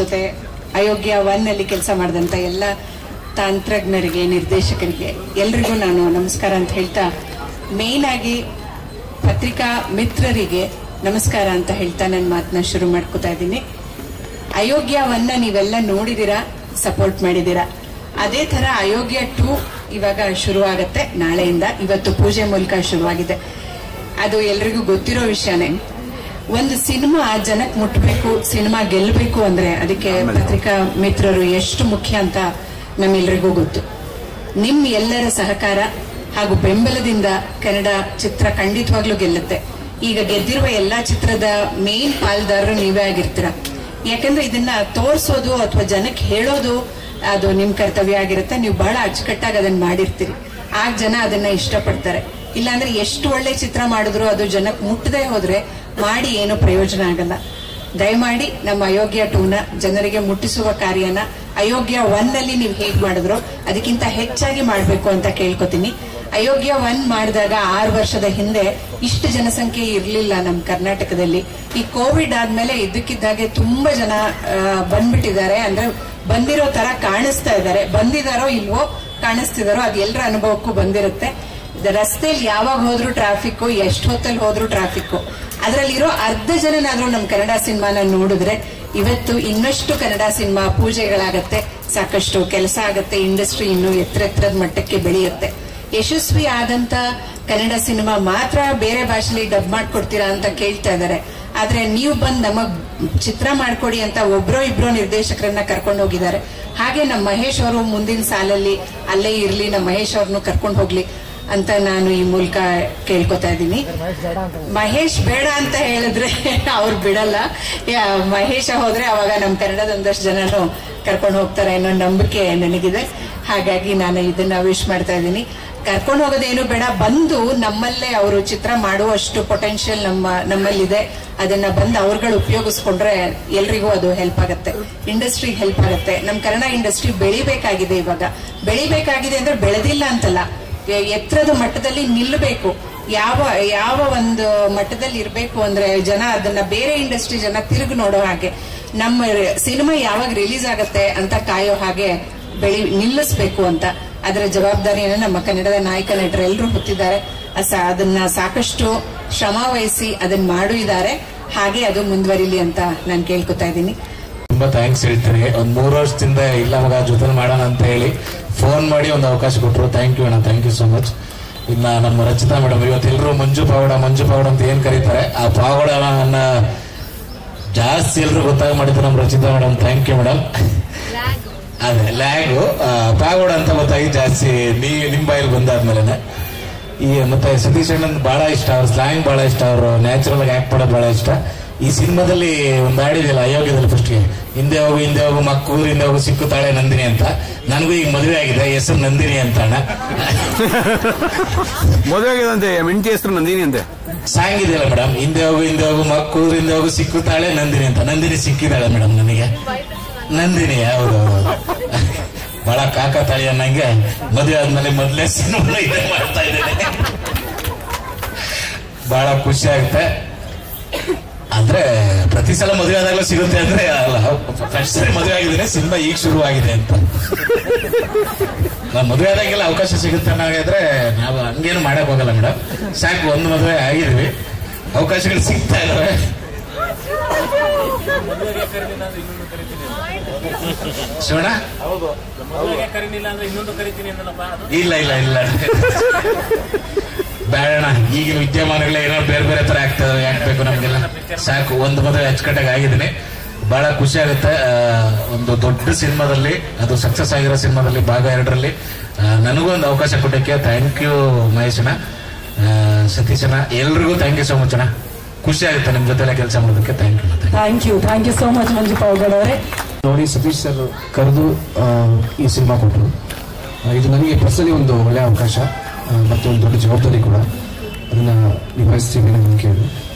ಜೊತೆ ಅಯೋಗ್ಯ 1 ನಲ್ಲಿ ಕೆಲಸ ಮಾಡಿದಂತ ಎಲ್ಲ ತಂತ್ರಜ್ಞರಿಗೆ, ನಿರ್ದೇಶಕರಿಗೆ ಎಲ್ರಿಗೂ ನಾನು ನಮಸ್ಕಾರ ಅಂತ ಹೇಳ್ತಾ, ಮೇನ್ ಆಗಿ ಪತ್ರಿಕಾ ಮಿತ್ರರಿಗೆ ನಮಸ್ಕಾರ ಅಂತ ಹೇಳ್ತಾ ನನ್ನ ಮಾತನ್ನ ಶುರು ಮಾಡ್ಕೋತಾ ಇದ್ದೀನಿ. ಅಯೋಗ್ಯ 1 ನೀವೆಲ್ಲ ನೋಡಿದೀರಾ, ಸಪೋರ್ಟ್ ಮಾಡಿದೀರಾ. ಅದೇ ತರ ಅಯೋಗ್ಯ 2 ಇವಾಗ ಶುರುವಾಗತ್ತೆ ನಾಳೆಯಿಂದ. ಇವತ್ತು ಪೂಜೆ ಮೂಲಕ ಶುರುವಾಗಿದೆ. ಅದು ಎಲ್ರಿಗೂ ಗೊತ್ತಿರೋ ವಿಷಯನೇ. ಒಂದು ಸಿನಿಮಾ ಜನಕ್ಕೆ ಮುಟ್ಟಬೇಕು, ಸಿನಿಮಾ ಗೆಲ್ಲಬೇಕು ಅಂದ್ರೆ ಅದಕ್ಕೆ ಪತ್ರಿಕಾ ಮಿತ್ರರು ಎಷ್ಟು ಮುಖ್ಯ ಅಂತ ನಮ್ಮೆಲ್ಲರಿಗೂ ಗೊತ್ತು. ನಿಮ್ ಎಲ್ಲರ ಸಹಕಾರ ಹಾಗೂ ಬೆಂಬಲದಿಂದ ಕನ್ನಡ ಚಿತ್ರ ಖಂಡಿತವಾಗ್ಲೂ ಗೆಲ್ಲುತ್ತೆ. ಈಗ ಗೆದ್ದಿರುವ ಎಲ್ಲಾ ಚಿತ್ರದ ಮೇನ್ ಪಾಲ್ದಾರರು ನೀವೇ ಆಗಿರ್ತೀರ. ಯಾಕಂದ್ರೆ ಇದನ್ನ ತೋರ್ಸೋದು ಅಥವಾ ಜನಕ್ಕೆ ಹೇಳೋದು ಅದು ನಿಮ್ ಕರ್ತವ್ಯ ಆಗಿರುತ್ತೆ. ನೀವು ಬಹಳ ಅಚ್ಚುಕಟ್ಟಾಗಿ ಅದನ್ನ ಮಾಡಿರ್ತೀರಿ. ಆಗ ಜನ ಅದನ್ನ ಇಷ್ಟಪಡ್ತಾರೆ. ಇಲ್ಲಾಂದ್ರೆ ಎಷ್ಟು ಒಳ್ಳೆ ಚಿತ್ರ ಮಾಡಿದ್ರು ಅದು ಜನಕ್ಕೆ ಮುಟ್ಟದೆ ಹೋದ್ರೆ ಮಾಡಿ ಏನೋ ಪ್ರಯೋಜನ ಆಗಲ್ಲ. ದಯಮಾಡಿ ನಮ್ಮ ಅಯೋಗ್ಯ 2ನ ಜನರಿಗೆ ಮುಟ್ಟಿಸುವ ಕಾರ್ಯನ ಅಯೋಗ್ಯ 1 ನಲ್ಲಿ ನೀವು ಹೇಗ್ ಮಾಡಿದ್ರು ಅದಕ್ಕಿಂತ ಹೆಚ್ಚಾಗಿ ಮಾಡ್ಬೇಕು ಅಂತ ಕೇಳ್ಕೊತೀನಿ. ಅಯೋಗ್ಯ 1 ಮಾಡಿದಾಗ 6 ವರ್ಷದ ಹಿಂದೆ ಇಷ್ಟು ಜನಸಂಖ್ಯೆ ಇರ್ಲಿಲ್ಲ ನಮ್ಮ ಕರ್ನಾಟಕದಲ್ಲಿ. ಈ ಕೋವಿಡ್ ಆದ್ಮೇಲೆ ಇದ್ದಕ್ಕಿದ್ದಾಗೆ ತುಂಬಾ ಜನ ಬಂದ್ಬಿಟ್ಟಿದ್ದಾರೆ. ಅಂದ್ರೆ ಬಂದಿರೋ ತರ ಕಾಣಿಸ್ತಾ ಇದ್ದಾರೆ. ಬಂದಿದಾರೋ ಇಲ್ವೋ, ಕಾಣಿಸ್ತಿದಾರೋ ಅದು ಎಲ್ಲರ ಅನುಭವಕ್ಕೂ ಬಂದಿರುತ್ತೆ. ರಸ್ತೆಯಲ್ಲಿ ಯಾವಾಗ ಹೋದ್ರು ಟ್ರಾಫಿಕ್, ಎಷ್ಟು ಹೊತ್ತಲ್ಲಿ ಹೋದ್ರು ಟ್ರಾಫಿಕ್. ಅದರಲ್ಲಿರೋ ಅರ್ಧ ಜನನಾದ್ರೂ ನಮ್ಮ ಕನ್ನಡ ಸಿನಿಮಾನ ನೋಡಿದ್ರೆ ಇವತ್ತು ಇನ್ನಷ್ಟು ಕನ್ನಡ ಸಿನಿಮಾ ಪೂಜೆಗಳಾಗತ್ತೆ, ಸಾಕಷ್ಟು ಕೆಲಸ ಆಗತ್ತೆ, ಇಂಡಸ್ಟ್ರಿ ಇನ್ನೂ ಎತ್ತರದ ಮಟ್ಟಕ್ಕೆ ಬೆಳೆಯುತ್ತೆ. ಯಶಸ್ವಿ ಆದಂತ ಕನ್ನಡ ಸಿನಿಮಾ ಮಾತ್ರ ಬೇರೆ ಭಾಷೆಯಲ್ಲಿ ಡಬ್ ಮಾಡ್ಕೊಡ್ತೀರಾ ಅಂತ ಕೇಳ್ತಾ ಇದಾರೆ. ಆದ್ರೆ ನೀವು ಬಂದ್ ನಮಗ್ ಚಿತ್ರ ಮಾಡ್ಕೊಡಿ ಅಂತ ಒಬ್ರೋ ಇಬ್ರೋ ನಿರ್ದೇಶಕರನ್ನ ಕರ್ಕೊಂಡು ಹೋಗಿದ್ದಾರೆ. ಹಾಗೆ ನಮ್ಮ ಮಹೇಶ್ ಅವರು ಮುಂದಿನ ಸಾಲಲ್ಲಿ ಅಲ್ಲೇ ಇರ್ಲಿ, ನಮ್ಮ ಮಹೇಶ್ ಅವ್ರನ್ನು ಕರ್ಕೊಂಡು ಹೋಗ್ಲಿ ಅಂತ ನಾನು ಈ ಮೂಲಕ ಕೇಳ್ಕೊತಾ ಇದ್ದೀನಿ. ಮಹೇಶ್ ಬೇಡ ಅಂತ ಹೇಳಿದ್ರೆ ಅವ್ರು ಬಿಡಲ್ಲ. ಮಹೇಶ ಹೋದ್ರೆ ಅವಾಗ ನಮ್ಮ ಕನ್ನಡದ ಒಂದಷ್ಟು ಜನನು ಕರ್ಕೊಂಡು ಹೋಗ್ತಾರೆ ಅನ್ನೋ ನಂಬಿಕೆ ನನಗಿದೆ. ಹಾಗಾಗಿ ನಾನು ಇದನ್ನ ವಿಶ್ ಮಾಡ್ತಾ ಇದ್ದೀನಿ. ಕರ್ಕೊಂಡು ಹೋಗೋದೇನು ಬೇಡ, ಬಂದು ನಮ್ಮಲ್ಲೇ ಅವರು ಚಿತ್ರ ಮಾಡುವಷ್ಟು ಪೊಟೆನ್ಶಿಯಲ್ ನಮ್ಮಲ್ಲಿದೆ. ಅದನ್ನ ಬಂದು ಅವ್ರುಗಳು ಉಪಯೋಗಿಸ್ಕೊಂಡ್ರೆ ಎಲ್ರಿಗೂ ಅದು ಹೆಲ್ಪ್ ಆಗುತ್ತೆ, ಇಂಡಸ್ಟ್ರಿಗೆ ಹೆಲ್ಪ್ ಆಗುತ್ತೆ. ನಮ್ಮ ಕನ್ನಡ ಇಂಡಸ್ಟ್ರಿ ಬೆಳಿಬೇಕಾಗಿದೆ. ಇವಾಗ ಬೆಳಿಬೇಕಾಗಿದೆ ಅಂದ್ರೆ ಬೆಳೆದಿಲ್ಲ ಅಂತಲ್ಲ, ಎತ್ತರದ ಮಟ್ಟದಲ್ಲಿ ನಿಲ್ಲಬೇಕು. ಯಾವ ಒಂದು ಮಟ್ಟದಲ್ಲಿ ಇರಬೇಕು ಅಂದ್ರೆ ಜನ ಅದನ್ನ ಬೇರೆ ಇಂಡಸ್ಟ್ರಿ ಜನ ತಿರುಗಿ ನೋಡೋ ಹಾಗೆ, ನಮ್ಮ ಸಿನಿಮಾ ಯಾವಾಗ ರಿಲೀಸ್ ಆಗತ್ತೆ ಅಂತ ಕಾಯೋ ಹಾಗೆ ನಿಲ್ಲಿಸ್ಬೇಕು ಅಂತ. ಅದರ ಜವಾಬ್ದಾರಿಯನ್ನು ನಮ್ಮ ಕನ್ನಡದ ನಾಯಕ ನಟರೆಲ್ಲರೂ ಹೊತ್ತಿದ್ದಾರೆ. ಅದನ್ನ ಸಾಕಷ್ಟು ಶ್ರಮ ವಹಿಸಿ ಅದನ್ನ ಮಾಡಿದ್ದಾರೆ. ಹಾಗೆ ಅದು ಮುಂದುವರಿಲಿ ಅಂತ ನಾನು ಕೇಳ್ಕೊತಾ ಇದ್ದೀನಿ. ತುಂಬಾ ಥ್ಯಾಂಕ್ಸ್ ಹೇಳ್ತೀನಿ. ಒಂದ್ 3 ವರ್ಷದಿಂದ ಇಲ್ಲ ಮಗ ಜೊತೆ ಮಾಡೋಣ ಅಂತ ಹೇಳಿ ಫೋನ್ ಮಾಡಿ ಒಂದು ಅವಕಾಶ ಕೊಟ್ಟರು. ಥ್ಯಾಂಕ್ ಯು ಅಣ್ಣ, ಥ್ಯಾಂಕ್ ಯು ಸೋ ಮಚ್. ಇನ್ನ ನಮ್ಮ ರಚಿತಾ ಮೇಡಮ್, ಇವತ್ತೆಲ್ಲರೂ ಮಂಜು ಪಾವಡ ಅಂತ ಏನ್ ಕರೀತಾರೆ, ಆ ಪಾವಡನ ಜಾಸ್ತಿ ಎಲ್ರು ಗೊತ್ತಾಗ ಮಾಡಿದ್ರು ನಮ್ಮ Rachita madam. Thank you madam. ಅದೇ ಲ್ಯಾಗು ಪಾಗೋಡ ಅಂತ ಗೊತ್ತಾಗಿ ಜಾಸ್ತಿ ನಿಮ್ ಬಾಯಲ್ಲಿ ಬಂದಾದ್ಮೇಲೆ. ಈ ಮತ್ತೆ ಸತೀಶ್ ಅಣ್ಣನ್ ಬಹಳ ಇಷ್ಟ, ಅವ್ರ ಸ್ಲ್ಯಾಂಗ್ ಬಹಳ ಇಷ್ಟ, ಅವರು ನ್ಯಾಚುರಲ್ ಆಗಿ ಆಕ್ಟ್ ಮಾಡೋದು ಬಹಳ ಇಷ್ಟ. ಈ ಸಿನಿಮಾದಲ್ಲಿ ಒಂದು ಹಾಡಿದೆಯಲ್ಲ ಅಯೋಗ್ಯದಲ್ಲಿ, ಫಸ್ಟ್ಗೆ ಹಿಂದೆ ಹೋಗು ಮಕ್ಕೂರು, ಹಿಂದೆ ಹೋಗು ಸಿಕ್ಕುತ್ತಾಳೆ ನಂದಿನಿ ಅಂತ. ನನಗೂ ಈಗ ಮದುವೆ ಆಗಿದೆ, ಹೆಸರು ನಂದಿನಿ ಅಂತ ಅಣ್ಣ. ಮದುವೆ ಆಗಿದೆ ಮೆಂಟಿ ಹೆಸರು ನಂದಿನಿ ಅಂತೆ. ಸಾಂಗ್ ಇದೆಯಲ್ಲ ಮೇಡಮ್, ಹಿಂದೆ ಹೋಗು ಮಕ್ಕೂರು, ಹಿಂದೆ ಹೋಗು ಸಿಕ್ಕುತ್ತಾಳೆ ನಂದಿನಿ ಅಂತ. ನಂದಿನಿ ಸಿಕ್ಕಿದ್ದಾಳೆ ಮೇಡಮ್ ನನಗೆ. ನಂದಿನಿ ಹೌದು, ಬಹಳ ಕಾಕತಾಳಿ ಅನ್ನಂಗೆ ಮದುವೆ ಆದ್ಮೇಲೆ ಮೊದಲೇ ಸಿನಿಮಾ ಇದೆ ಮಾಡ್ತಾ ಇದ್ದೇನೆ. ಬಹಳ ಖುಷಿ ಆಗುತ್ತೆ. ಅಂದ್ರೆ ಪ್ರತಿ ಸಲ ಮದುವೆ ಆದಾಗಲೂ ಸಿಗುತ್ತೆ ಅಂದ್ರೆ ಅಲ್ಲ, ಫಸ್ಟ್ ಸರಿ ಮದುವೆ ಆಗಿದ್ದೇನೆ, ಸಿನಿಮಾ ಈಗ ಶುರು ಆಗಿದೆ ಅಂತ. ನಾವು ಮದುವೆ ಆದಾಗೆಲ್ಲ ಅವಕಾಶ ಸಿಗುತ್ತೆ ಅನ್ನೋದಾದ್ರೆ ನಾವು ಹಂಗೇನು ಮಾಡಕ್ ಹೋಗಲ್ಲ ಮೇಡಮ್. ಸಾಕು, ಒಂದು ಮದುವೆ ಆಗಿದ್ವಿ, ಅವಕಾಶಗಳು ಸಿಗ್ತಾ ಇದಾವೆ. ಶಿವಣ್ಣ ಇಲ್ಲ ಇಲ್ಲ ಇಲ್ಲ ಬೇಡಣ, ಈಗಿನ ವಿದ್ಯಮಾನಗಳೇ ಏನೋ ಬೇರೆ ಬೇರೆ ತರ ಆಗ್ತದೆ, ಯಾಕೆ ಬೇಕು ನಮ್ಗೆಲ್ಲ. ಸಾಕು, ಒಂದು ಮದುವೆ ಅಚ್ಚುಕಟ್ಟಾಗಿ ಆಗಿದ್ದೀನಿ. ಬಹಳ ಖುಷಿ ಆಗುತ್ತೆ. ಒಂದು ದೊಡ್ಡ ಸಿನಿಮಾದಲ್ಲಿ, ಅದು ಸಕ್ಸಸ್ ಆಗಿರೋ ಸಿನಿಮಾದಲ್ಲಿ ಭಾಗ 2ರಲ್ಲಿ ನನಗೂ ಒಂದು ಅವಕಾಶ ಕೊಟ್ಟಕ್ಕೆ ಥ್ಯಾಂಕ್ ಯು ಮಹೇಶನ, ಸತೀಶನ, ಎಲ್ರಿಗೂ ಥ್ಯಾಂಕ್ ಯು ಸೋ ಮಚ್ ಅಣ್ಣ. ಖುಷಿ ಆಗುತ್ತೆ ನಿಮ್ ಜೊತೆ ಕೆಲಸ ಮಾಡೋದಕ್ಕೆ. ಥ್ಯಾಂಕ್ ಯು ಸೋ ಮಚ್ ಮಂಜು ಪಾವಗಡ್ ಅವರೇ. ನೋಡಿ, ಸತೀಶ್ ಸರ್ ಕರೆದು ಈ ಸಿನಿಮಾ ಕೊಟ್ಟರು. ಇದು ನನಗೆ ಪರ್ಸನಲಿ ಒಂದು ಒಳ್ಳೆಯ ಅವಕಾಶ ಮತ್ತು ಒಂದು ದೊಡ್ಡ ಜವಾಬ್ದಾರಿ ಕೂಡ. ಅದನ್ನು ನಿಭಾಯಿಸ್ತೀವಿ ಅನ್ನೋ ನಂಬಿಕೆ ಇದೆ.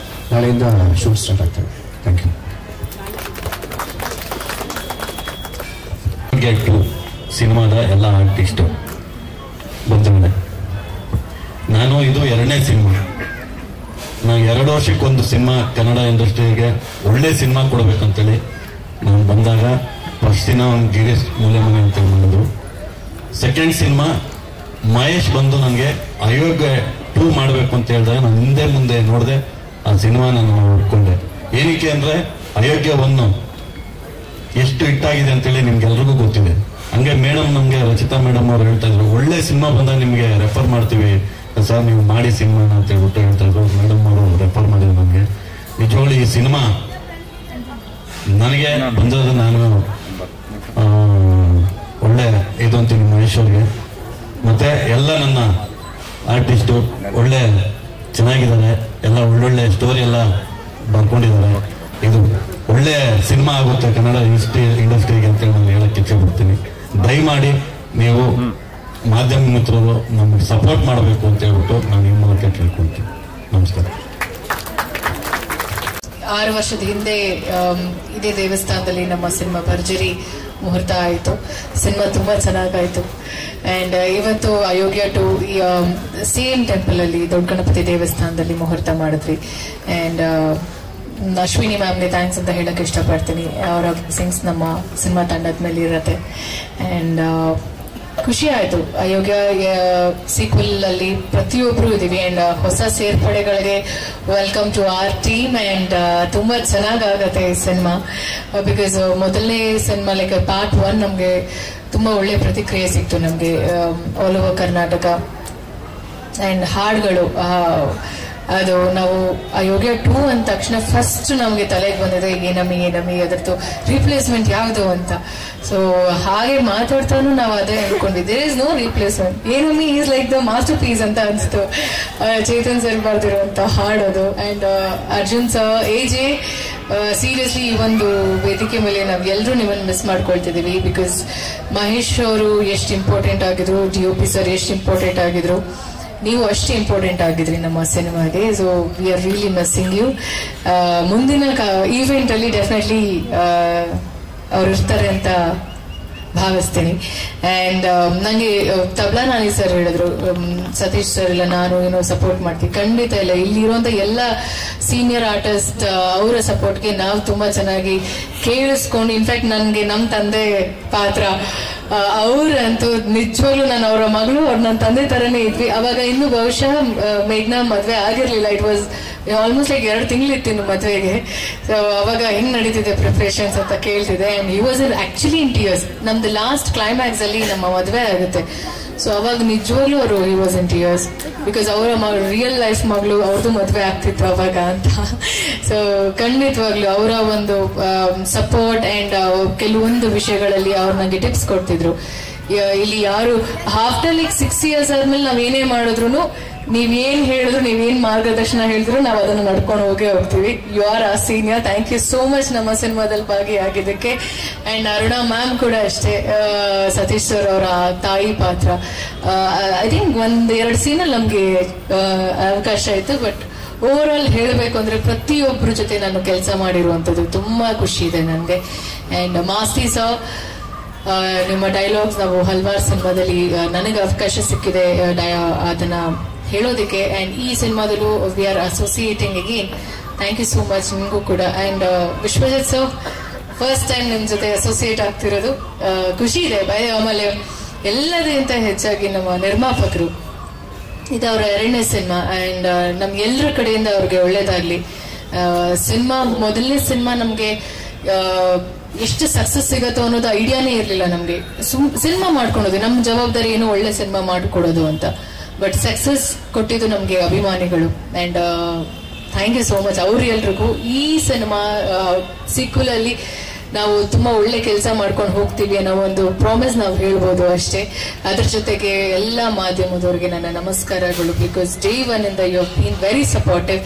ನಾಳೆಯಿಂದ ಶೂಟ್ ಸ್ಟಾರ್ಟ್ ಆಗ್ತದೆ. Thank you. ಸಿನಿಮಾದ ಎಲ್ಲ ಆರ್ಟಿಸ್ಟ್ ಬಂದಿದೆ. ನಾನು ಇದು 2ನೇ ಸಿನಿಮಾ. ನಾನು 2 ವರ್ಷಕ್ಕೊಂದು ಸಿನಿಮಾ ಕನ್ನಡ ಇಂಡಸ್ಟ್ರಿಗೆ ಒಳ್ಳೆ ಸಿನಿಮಾ ಕೊಡ್ಬೇಕಂತೇಳಿ ನಾನು ಬಂದಾಗ ಫಸ್ಟ್ ದಿನ ಒಂದು GDS ಮೂಲೆ ಮನೆ ಅಂತ ಮಾಡಿದ್ರು. ಸೆಕೆಂಡ್ ಸಿನಿಮಾ ಮಹೇಶ್ ಬಂದು ನನಗೆ ಅಯೋಗ್ಯ 2 ಮಾಡಬೇಕು ಅಂತ ಹೇಳಿದಾಗ ನಾನು ಹಿಂದೆ ಮುಂದೆ ನೋಡಿದೆ. ಆ ಸಿನಿಮಾ ನಾನು ಹುಡ್ಕೊಂಡೆ. ಏನಕ್ಕೆ ಅಂದರೆ ಅಯೋಗ್ಯ 1 ಎಷ್ಟು ಹಿಟ್ಟಾಗಿದೆ ಅಂತೇಳಿ ನಿಮ್ಗೆಲ್ರಿಗೂ ಗೊತ್ತಿದೆ. ಹಂಗೆ ಮೇಡಮ್, ನಮಗೆ ರಚಿತಾ ಮೇಡಮ್ ಅವ್ರು ಹೇಳ್ತಾ ಇದ್ರು, ಒಳ್ಳೆ ಸಿನಿಮಾ ಬಂದಾಗ ನಿಮಗೆ ರೆಫರ್ ಮಾಡ್ತೀವಿ ಸರ್, ನೀವು ಮಾಡಿ ಸಿನಿಮಾನ ಅಂತ ಹೇಳ್ಬಿಟ್ಟು ಹೇಳ್ತಾ ಇದ್ರು. ಮೇಡಮ್ ಅವರು ರೆಫರ್ ಮಾಡಿದ್ರು ನನಗೆ. ನಿಜವಾಗ್ಲೂ ಈ ಸಿನಿಮಾ ನನಗೆ ಬಂದದ್ದು, ನಾನು ಒಳ್ಳೆ ಇದು ಅಂತೀನಿ ಮಹೇಶ್ ಅವ್ರಿಗೆ. ಮತ್ತೆ ಎಲ್ಲ ನನ್ನ ಆರ್ಟಿಸ್ಟು ಒಳ್ಳೆ ಚೆನ್ನಾಗಿದ್ದಾರೆ, ಎಲ್ಲ ಒಳ್ಳೊಳ್ಳೆ ಸ್ಟೋರಿ ಎಲ್ಲ ಬರ್ಕೊಂಡಿದ್ದಾರೆ. ಇದು ಒಳ್ಳೆ ಸಿನಿಮಾ ಆಗುತ್ತೆ ಕನ್ನಡ ಇಂಡಸ್ಟ್ರಿಗೆ ಅಂತೇಳಿ ನಾನು ಹೇಳಕ್ಕೆ ಇಚ್ಛೆ ಪಡ್ತೀನಿ. ದಯಮಾಡಿ ನೀವು ಮಾಧ್ಯಮ ಮಿತ್ರರು ನಮಗೆ ಸಪೋರ್ಟ್ ಮಾಡಬೇಕು ಅಂತ ಹೇಳ್ಬಿಟ್ಟು ನಾನು ನಿಮ್ಮ ಮೂಲಕ ಕೇಳ್ಕೊಳ್ತೀನಿ. ನಮಸ್ಕಾರ. 6 ವರ್ಷದ ಹಿಂದೆ ಇದೇ ದೇವಸ್ಥಾನದಲ್ಲಿ ನಮ್ಮ ಸಿನಿಮಾ ಭರ್ಜರಿ ಮುಹೂರ್ತ ಆಯಿತು. ಸಿನಿಮಾ ತುಂಬಾ ಚೆನ್ನಾಗಾಯ್ತು. ಅಂಡ್ ಇವತ್ತು ಅಯೋಗ್ಯ 2 ಸೇಮ್ ಟೆಂಪಲ್ ಅಲ್ಲಿ ದೊಡ್ಡ ಗಣಪತಿ ದೇವಸ್ಥಾನದಲ್ಲಿ ಮುಹೂರ್ತ ಮಾಡಿದ್ವಿ. ಅಂಡ್ ಅಶ್ವಿನಿ ಮ್ಯಾಮ್ಗೆ ಥ್ಯಾಂಕ್ಸ್ ಅಂತ ಹೇಳಕ್ ಇಷ್ಟಪಡ್ತೀನಿ. ಅವರ ಬ್ಲೆಸ್ಸಿಂಗ್ಸ್ ನಮ್ಮ ಸಿನಿಮಾ ತಂಡದ ಮೇಲೆ ಇರುತ್ತೆ. ಅಂಡ್ ಖುಷಿ ಆಯ್ತು. ಅಯೋಗ್ಯ ಸೀಕ್ವೆಲ್ ಅಲ್ಲಿ ಪ್ರತಿಯೊಬ್ರು ಇದೀವಿ. ಅಂಡ್ ಹೊಸ ಸೇರ್ಪಡೆಗಳಿಗೆ welcome to our team. And ತುಂಬಾ ಚೆನ್ನಾಗಾಗತ್ತೆ ಈ ಸಿನಿಮಾ. ಬಿಕಾಸ್ ಮೊದಲನೇ ಸಿನಿಮಾ ಲೈಕ್ ಪಾರ್ಟ್ 1 ನಮ್ಗೆ ತುಂಬಾ ಒಳ್ಳೆ ಪ್ರತಿಕ್ರಿಯೆ ಸಿಕ್ತು ನಮ್ಗೆ ಆಲ್ ಓವರ್ ಕರ್ನಾಟಕ. ಅಂಡ್ ಹಾಡುಗಳು, ಅದು ನಾವು ಅಯೋಗ್ಯ 2 ಅಂದ ತಕ್ಷಣ ಫಸ್ಟ್ ನಮಗೆ ತಲೆಗೆ ಬಂದಿದೆ ಏನಮ್ಮಿ ಅದರದ್ದು ರಿಪ್ಲೇಸ್ಮೆಂಟ್ ಯಾವುದು ಅಂತ. ಸೊ ಹಾಗೆ ಮಾತಾಡ್ತಾನು ನಾವು ಅದೇ ಅನ್ಕೊಂಡಿದ್ದೆ, ದೇರ್ ಇಸ್ ನೋ ರಿಪ್ಲೇಸ್ಮೆಂಟ್. ಏನಮ್ಮಿ is like the masterpiece ಅಂತ ಅನ್ಸ್ತು. ಚೇತನ್ ಸರ್ ಬರ್ದಿರುವಂತ ಹಾಡೋದು. And Arjun sir, AJ, seriously ಈ ಒಂದು ವೇದಿಕೆ ಮೇಲೆ ನಾವು ಎಲ್ಲರೂ ನಿಮ್ಮನ್ನು ಮಿಸ್ ಮಾಡ್ಕೊಳ್ತಿದೀವಿ. ಬಿಕಾಸ್ ಮಹೇಶ್ ಅವರು ಎಷ್ಟು ಇಂಪಾರ್ಟೆಂಟ್ ಆಗಿದ್ರು, DOP ಸರ್ ಎಷ್ಟು ಇಂಪಾರ್ಟೆಂಟ್ ಆಗಿದ್ರು, ನೀವು ಅಷ್ಟೇ ಇಂಪಾರ್ಟೆಂಟ್ ಆಗಿದ್ರಿ ನಮ್ಮ ಸಿನಿಮಾಗೆ. So we are really missing you. ಮುಂದಿನ ಈವೆಂಟ್ ಅಲ್ಲಿ ಡೆಫಿನೆಟ್ಲಿ ಅವ್ರು ಇರ್ತಾರೆ ಅಂತ ಭಾವಿಸ್ತೀನಿ. ಅಂಡ್ ನನಗೆ ತಬ್ಲಾ ನಾನಿ ಸರ್ ಹೇಳಿದ್ರು, ಸತೀಶ್ ಸರ್ ಇಲ್ಲ ನಾನು ಏನೋ ಸಪೋರ್ಟ್ ಮಾಡ್ತೀವಿ. ಖಂಡಿತ ಇಲ್ಲ, ಇಲ್ಲಿರುವಂತ ಎಲ್ಲ ಸೀನಿಯರ್ ಆರ್ಟಿಸ್ಟ್ ಅವರ ಸಪೋರ್ಟ್ಗೆ ನಾವು ತುಂಬಾ ಚೆನ್ನಾಗಿ ಕೇಳಿಸ್ಕೊಂಡು, ಇನ್ಫ್ಯಾಕ್ಟ್ ನನಗೆ ನಮ್ಮ ತಂದೆ ಪಾತ್ರ ಅವ್ರಂತೂ ನಿಜವಾಗ್ಲೂ ನಾನು ಅವರ ಮಗಳು, ಅವ್ರು ನನ್ನ ತಂದೆ ತರನೇ ಇದ್ವಿ. ಅವಾಗ ಇನ್ನು ಬಹುಶಃ ಮೇಘ್ನಾ ಮದ್ವೆ ಆಗಿರ್ಲಿಲ್ಲ. ಇಟ್ ವಾಸ್ ಆಲ್ಮೋಸ್ಟ್ ಲೈಕ್ 2 ತಿಂಗಳಿತ್ತು ಇನ್ನು ಮದ್ವೆಗೆ. ಸೊ ಅವಾಗ ಹೆಂಗ್ ನಡೀತಿದೆ ಪ್ರಿಪರೇಷನ್ಸ್ ಅಂತ ಕೇಳ್ತಿದೆ. And he was actually in tears. ನಮ್ದು ಲಾಸ್ಟ್ ಕ್ಲೈಮ್ಯಾಕ್ಸ್ ಅಲ್ಲಿ ನಮ್ಮ ಮದ್ವೆ ಆಗುತ್ತೆ. ಸೊ ಅವಾಗ ನಿಜವಾಗ್ಲೂ ಅವರು he was in tears. Because ಅವರ ಮಗಳು, ರಿಯಲ್ ಲೈಫ್ ಮಗಳು, ಅವ್ರದ್ದು ಮದ್ವೆ ಆಗ್ತಿತ್ತು ಅವಾಗ ಅಂತ. ಸೊ ಖಂಡಿತವಾಗ್ಲು ಅವರ ಒಂದು ಸಪೋರ್ಟ್ ಅಂಡ್ ಕೆಲವೊಂದು ವಿಷಯಗಳಲ್ಲಿ ಅವ್ರು ನಂಗೆ ಟಿಪ್ಸ್ ಕೊಡ್ತಿದ್ರು. ಇಲ್ಲಿ ಯಾರು ಆಫ್ಟರ್ ಲೈಕ್ 6 years ಆದ್ಮೇಲೆ ನಾವ್ ಏನೇ ಮಾಡಿದ್ರು, ನೀವೇನ್ ಹೇಳಿದ್ರು, ನೀವೇನ್ ಮಾರ್ಗದರ್ಶನ ಹೇಳಿದ್ರು ನಾವು ಅದನ್ನ ನಡ್ಕೊಂಡು ಹೋಗ್ತೀವಿ. You are a senior. Thank you so much ನಮ್ಮ ಸಿನಿಮಾದಲ್ಲಿ ಭಾಗಿಯಾಗಿದ್ದಕ್ಕೆ. ಅಂಡ್ ಅರುಣಾ ಮ್ಯಾಮ್ ಕೂಡ ಅಷ್ಟೇ, ಸತೀಶ್ ಸರ್ ಅವರ ತಾಯಿ ಪಾತ್ರ. ಐ ಥಿಂಕ್ 1-2 ಸೀನಲ್ಲಿ ನಮ್ಗೆ ಅವಕಾಶ ಇತ್ತು. ಬಟ್ ಓವರ್ ಆಲ್ ಹೇಳಬೇಕು ಅಂದ್ರೆ ಪ್ರತಿಯೊಬ್ಬರ ಜೊತೆ ನಾನು ಕೆಲಸ ಮಾಡಿರುವಂತದ್ದು ತುಂಬಾ ಖುಷಿ ಇದೆ ನನಗೆ. ಅಂಡ್ ಮಾಸ್ತಿ ಸರ್, ನಿಮ್ಮ ಡೈಲಾಗ್ಸ್ ನಾವು ಹಲವಾರು ಸಿನಿಮಾದಲ್ಲಿ ನನಗೆ ಅವಕಾಶ ಸಿಕ್ಕಿದೆ ಅದನ್ನ ಹೇಳೋದಕ್ಕೆ. ಅಂಡ್ ಈ ಸಿನಿಮಾದಲ್ಲೂ we are associating again thank you so much ನಿಮಗೂ ಕೂಡ. And Vishwajit sir first time ನಿಮ್ಮ ಜೊತೆ ಅಸೋಸಿಯೇಟ್ ಆಗ್ತಿರೋದು ಖುಷಿ ಇದೆ. ಆಮೇಲೆ ಎಲ್ಲದಕ್ಕಿಂತ ಹೆಚ್ಚಾಗಿ ನಮ್ಮ ನಿರ್ಮಾಪಕರು, ಇದು ಅವರ 2ನೇ ಸಿನಿಮಾ ಆ್ಯಂಡ್ ನಮ್ಗೆಲ್ಲರ ಕಡೆಯಿಂದ ಅವ್ರಿಗೆ ಒಳ್ಳೇದಾಗಲಿ. ಸಿನಿಮಾ ಮೊದಲನೇ ಸಿನಿಮಾ ನಮಗೆ ಎಷ್ಟು ಸಕ್ಸಸ್ ಸಿಗತ್ತೋ ಅನ್ನೋದು ಐಡಿಯಾನೇ ಇರಲಿಲ್ಲ ನಮಗೆ. ಸಿನಿಮಾ ಮಾಡ್ಕೊಳೋದು ನಮ್ಮ ಜವಾಬ್ದಾರಿ, ಏನು ಒಳ್ಳೆ ಸಿನಿಮಾ ಮಾಡಿಕೊಡೋದು ಅಂತ. ಬಟ್ ಸಕ್ಸಸ್ ಕೊಟ್ಟಿದ್ದು ನಮಗೆ ಅಭಿಮಾನಿಗಳು. And thank you so much ಅವ್ರೆಲ್ರಿಗೂ. ಈ ಸಿನಿಮಾ ಸೀಕ್ವಲ್ ಅಲ್ಲಿ ನಾವು ತುಂಬಾ ಒಳ್ಳೆ ಕೆಲಸ ಮಾಡ್ಕೊಂಡು ಹೋಗ್ತೀವಿ ಅನ್ನೋ ಒಂದು ಪ್ರಾಮಿಸ್ ನಾವು ಹೇಳ್ಬೋದು ಅಷ್ಟೇ. ಅದ್ರ ಜೊತೆಗೆ ಎಲ್ಲ ಮಾಧ್ಯಮದವ್ರಿಗೆ ನನ್ನ ನಮಸ್ಕಾರಗಳು. ಬಿಕಾಸ್ ಡೇ 1 ಇಂದ you have been very supportive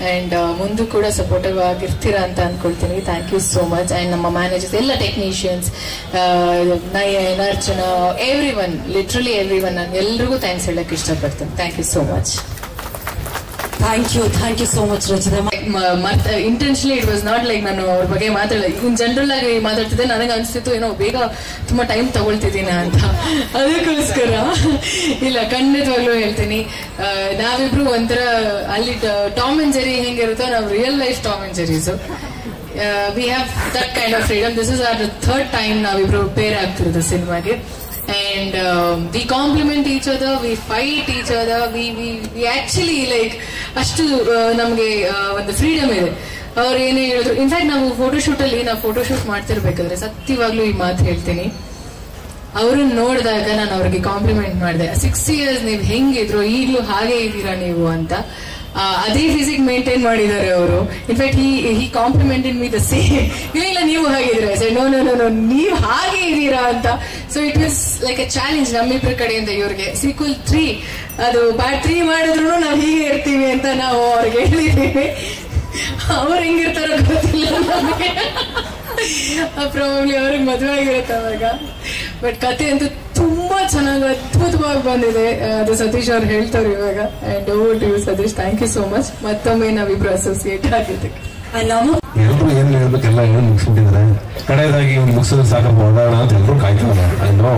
and ಮುಂದೆ ಕೂಡ ಸಪೋರ್ಟಿವ್ ಆಗಿರ್ತೀರಾ ಅಂತ ಅನ್ಕೊಳ್ತೀನಿ. Thank you so much. And ನಮ್ಮ ಮ್ಯಾನೇಜರ್ಸ್, ಎಲ್ಲ technicians, Nayan, Archana, everyone, literally everyone, ನಾನು ಎಲ್ರಿಗೂ ಥ್ಯಾಂಕ್ಸ್ ಹೇಳಕ್ಕೆ ಇಷ್ಟಪಡ್ತೀನಿ. Thank you so much. Thank you so much Rachita. Intentionally it was not like ನಾನು ಅವ್ರ ಬಗ್ಗೆ ಮಾತಾಡಲ್ಲ, ಇನ್ ಜನರಲ್ ಆಗಿ ಮಾತಾಡ್ತಿದ್ದೆ. ನನಗೆ ಅನಿಸ್ತಿತ್ತು ಏನೋ ಬೇಗ ತುಂಬಾ ಟೈಮ್ ತಗೊಳ್ತಿದ್ದೀನ ಅಂತ, ಅದಕ್ಕೋಸ್ಕರ ಇಲ್ಲ, ಖಂಡಿತವಾಗ್ಲೂ ಹೇಳ್ತೀನಿ. ನಾವಿಬ್ರು ಒಂಥರ ಅಲ್ಲಿ ಟಾಮ್ ಅಂಡ್ ಜೆರಿ ಹೆಂಗಿರುತ್ತೋ, ನಾವು real life Tom and Jerrys. We have that kind of freedom. This is our 3rd time ನಾವಿಬ್ರು ಪೇರ್ ಆಗ್ತಿರೋದು ಸಿನಿಮಾಗೆ. And we compliment each other, we fight each other, we actually like ಅಷ್ಟು ನಮಗೆ ಒಂದು freedom ಇದೆ. ಅವ್ರು ಏನೇ ಹೇಳಿದ್ರು, ಇನ್ಫ್ಯಾಕ್ಟ್ ನಾವು ಫೋಟೋಶೂಟ್ ಅಲ್ಲಿ ನಾವು ಫೋಟೋಶೂಟ್ ಮಾಡ್ತಿರ್ಬೇಕಾದ್ರೆ ಸತ್ಯವಾಗ್ಲೂ ಈ ಮಾತು ಹೇಳ್ತೀನಿ, ಅವ್ರನ್ನ ನೋಡಿದಾಗ ನಾನು ಅವ್ರಿಗೆ ಕಾಂಪ್ಲಿಮೆಂಟ್ ಮಾಡಿದೆ. 6 years ನೀವು ಹೆಂಗಿದ್ರು ಈಗಲೂ ಹಾಗೆ ಇದ್ದೀರಾ ನೀವು ಅಂತ. ಅದೇ ಫಿಸಿಕ್ ಮೇಂಟೈನ್ ಮಾಡಿದ್ದಾರೆ ಅವರು. In fact he complimented me the same. ಇಲ್ಲ ನೀವು ಹಾಗಿದ್ದೀರಾ ಸರ್, ನೋ ನೋ ನೋ ನೀವು ಹಾಗೆ ಇದ್ದೀರಾ ಅಂತ. So it was like A challenge ನಮ್ಮಿಬ್ಬರ ಕಡೆಯಿಂದ ಇವ್ರಿಗೆ. ಸೀಕ್ವಲ್ 3 ಅದು ಪಾರ್ಟ್ 3 ಮಾಡಿದ್ರು ನಾವು ಹೀಗೆ ಇರ್ತೀವಿ ಅಂತ ನಾವು ಅವ್ರಿಗೆ ಹೇಳಿದ್ದೀವಿ. ಅವ್ರು ಹೆಂಗಿರ್ತಾರೋ ಗೊತ್ತಿಲ್ಲ ನಮಗೆ, ಪ್ರಾಬಬ್ಲಿ ಅವ್ರಿಗೆ ಮದುವೆ ಆಗಿರುತ್ತೆ ಅವಾಗ. ಬಟ್ ಕತೆ ಅಂತೂ ತುಂಬಾ ಚೆನ್ನಾಗಿ ಅದ್ಭುತವಾಗಿ ಬಂದಿದೆ. ಅದು ಸತೀಶ್ ಅವ್ರು ಹೇಳ್ತಾರೆ ಇವಾಗ. And over to you Satish. Thank you so much. ಮತ್ತೊಮ್ಮೆ ನಾವಿಬ್ರು ಅಸೋಸಿಯೇಟ್ ಆಗಿದ್ದಕ್ಕೆ. ಎಲ್ರು ಏನ್ ಹೇಳ್ಬೇಕೆಲ್ಲ ಏನು ಮುಗಿಸ್ಬಿಟ್ಟಿದ್ದಾರೆ. ಕಡೆಯದಾಗಿ ಒಂದು ಮುಗಿಸಿದ್ರೆ ಸಾಕಪ್ಪ ಓಡಾಡ ಅಂತ ಎಲ್ರು ಕಾಯ್ತಾರೆ. ಅನ್ನೋ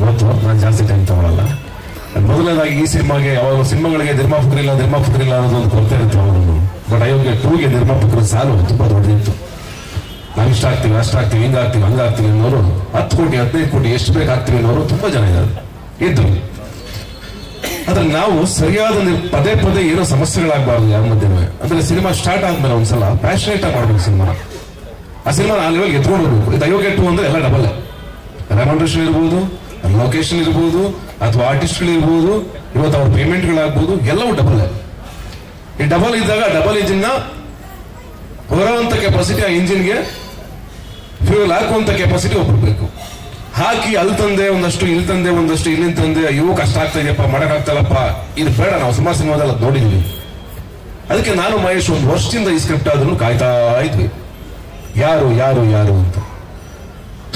ಗೊತ್ತು, ನಾನು ಜಾಸ್ತಿ ಟೈಮ್ ತಗೊಳಲ್ಲ. ಮೊದಲನೇದಾಗಿ ಈ ಸಿನಿಮಾಗೆ ಯಾವಾಗ ಸಿನಿಮಾಗಳಿಗೆ ನಿರ್ಮಾಪಕರಿಲ್ಲ ಅನ್ನೋದು ಒಂದು ಕೊರತೆ ಇರುತ್ತೆ ಅವಾಗ. ಬಟ್ ಅಯೋಗ್ಯ 2ಗೆ ನಿರ್ಮಾಪಕರ ಸಾಲು ತುಂಬಾ ದೊಡ್ಡದಿತ್ತು. ನಾವು ಇಷ್ಟ ಆಗ್ತೀವಿ, ಅಷ್ಟಾಗ್ತೀವಿ, ಹಂಗಾಗ್ತೀವಿ ಅನ್ನೋರು 10 ಕೋಟಿ 15 ಕೋಟಿ ಎಷ್ಟು ಬೇಕಾಗ್ತೀವಿ ಅನ್ನೋರು ತುಂಬಾ ಜನ ಇದ್ರು. ಆದ್ರೆ ನಾವು ಸರಿಯಾದ ಪದೇ ಏನೋ ಸಮಸ್ಯೆಗಳಾಗಬಾರ್ದು ಯಾರ ಮಧ್ಯೆ. ಅಂದ್ರೆ ಸಿನಿಮಾ ಸ್ಟಾರ್ಟ್ ಆದ್ಮೇಲೆ ಒಂದ್ಸಲ ಪ್ಯಾಷನೇಟ್ ಆಗಿ ಮಾಡ್ಬೇಕು ಸಿನಿಮಾ. ಆ ಸಿನಿಮಾ ಆ ಲೆವೆಲ್ ಎತ್ಕೊಂಡು ಹೋಗ್ಬೇಕು. ಇದು ಅಯೋಗ್ಯ 2 ಅಂದ್ರೆ ಎಲ್ಲ ಡಬಲ್. ರೆಮ್ಯುನರೇಷನ್ ಇರ್ಬೋದು, ಲೊಕೇಶನ್ ಇರ್ಬೋದು, ಅಥವಾ ಆರ್ಟಿಸ್ಟ್ಗಳು ಇರ್ಬೋದು, ಇವತ್ತು ಅವ್ರ ಪೇಮೆಂಟ್ಗಳಾಗ್ಬೋದು, ಎಲ್ಲವೂ ಡಬಲ್. ಈ ಡಬಲ್ ಇದ್ದಾಗ ಡಬಲ್ ಇಂಜಿನ್ ಹೊರವಂತ ಕೆಪಾಸಿಟಿ ಆ ಇಂಜಿನ್ಗೆ ಫ್ಯೂಯಲ್ ಹಾಕುವಂತ ಕೆಪಾಸಿಟಿ ಒಬ್ರು ಬೇಕು. ಹಾಕಿ ಅಲ್ಲಿ ತಂದೆ ಒಂದಷ್ಟು, ಇಲ್ಲಿ ತಂದೆ ಒಂದಷ್ಟು, ಇಲ್ಲಿಂದ ತಂದೆ, ಇವು ಕಷ್ಟ ಆಗ್ತಾ ಇದೆಯಪ್ಪ, ಮಾಡಕ್ಕಾಗ್ತಲ್ಲಪ್ಪ, ಇದು ಬೇಡ. ನಾವು ಸುಮಾರು ಸಿನಿಮಾದಲ್ಲಿ ಅದು ನೋಡಿದ್ವಿ. ಅದಕ್ಕೆ ನಾನು ಮಹೇಶ್ 1 ವರ್ಷದಿಂದ ಈ ಸ್ಕ್ರಿಪ್ಟ್ ಆದ್ರೂ ಕಾಯ್ತಾ ಇದ್ವಿ, ಯಾರು ಅಂತ.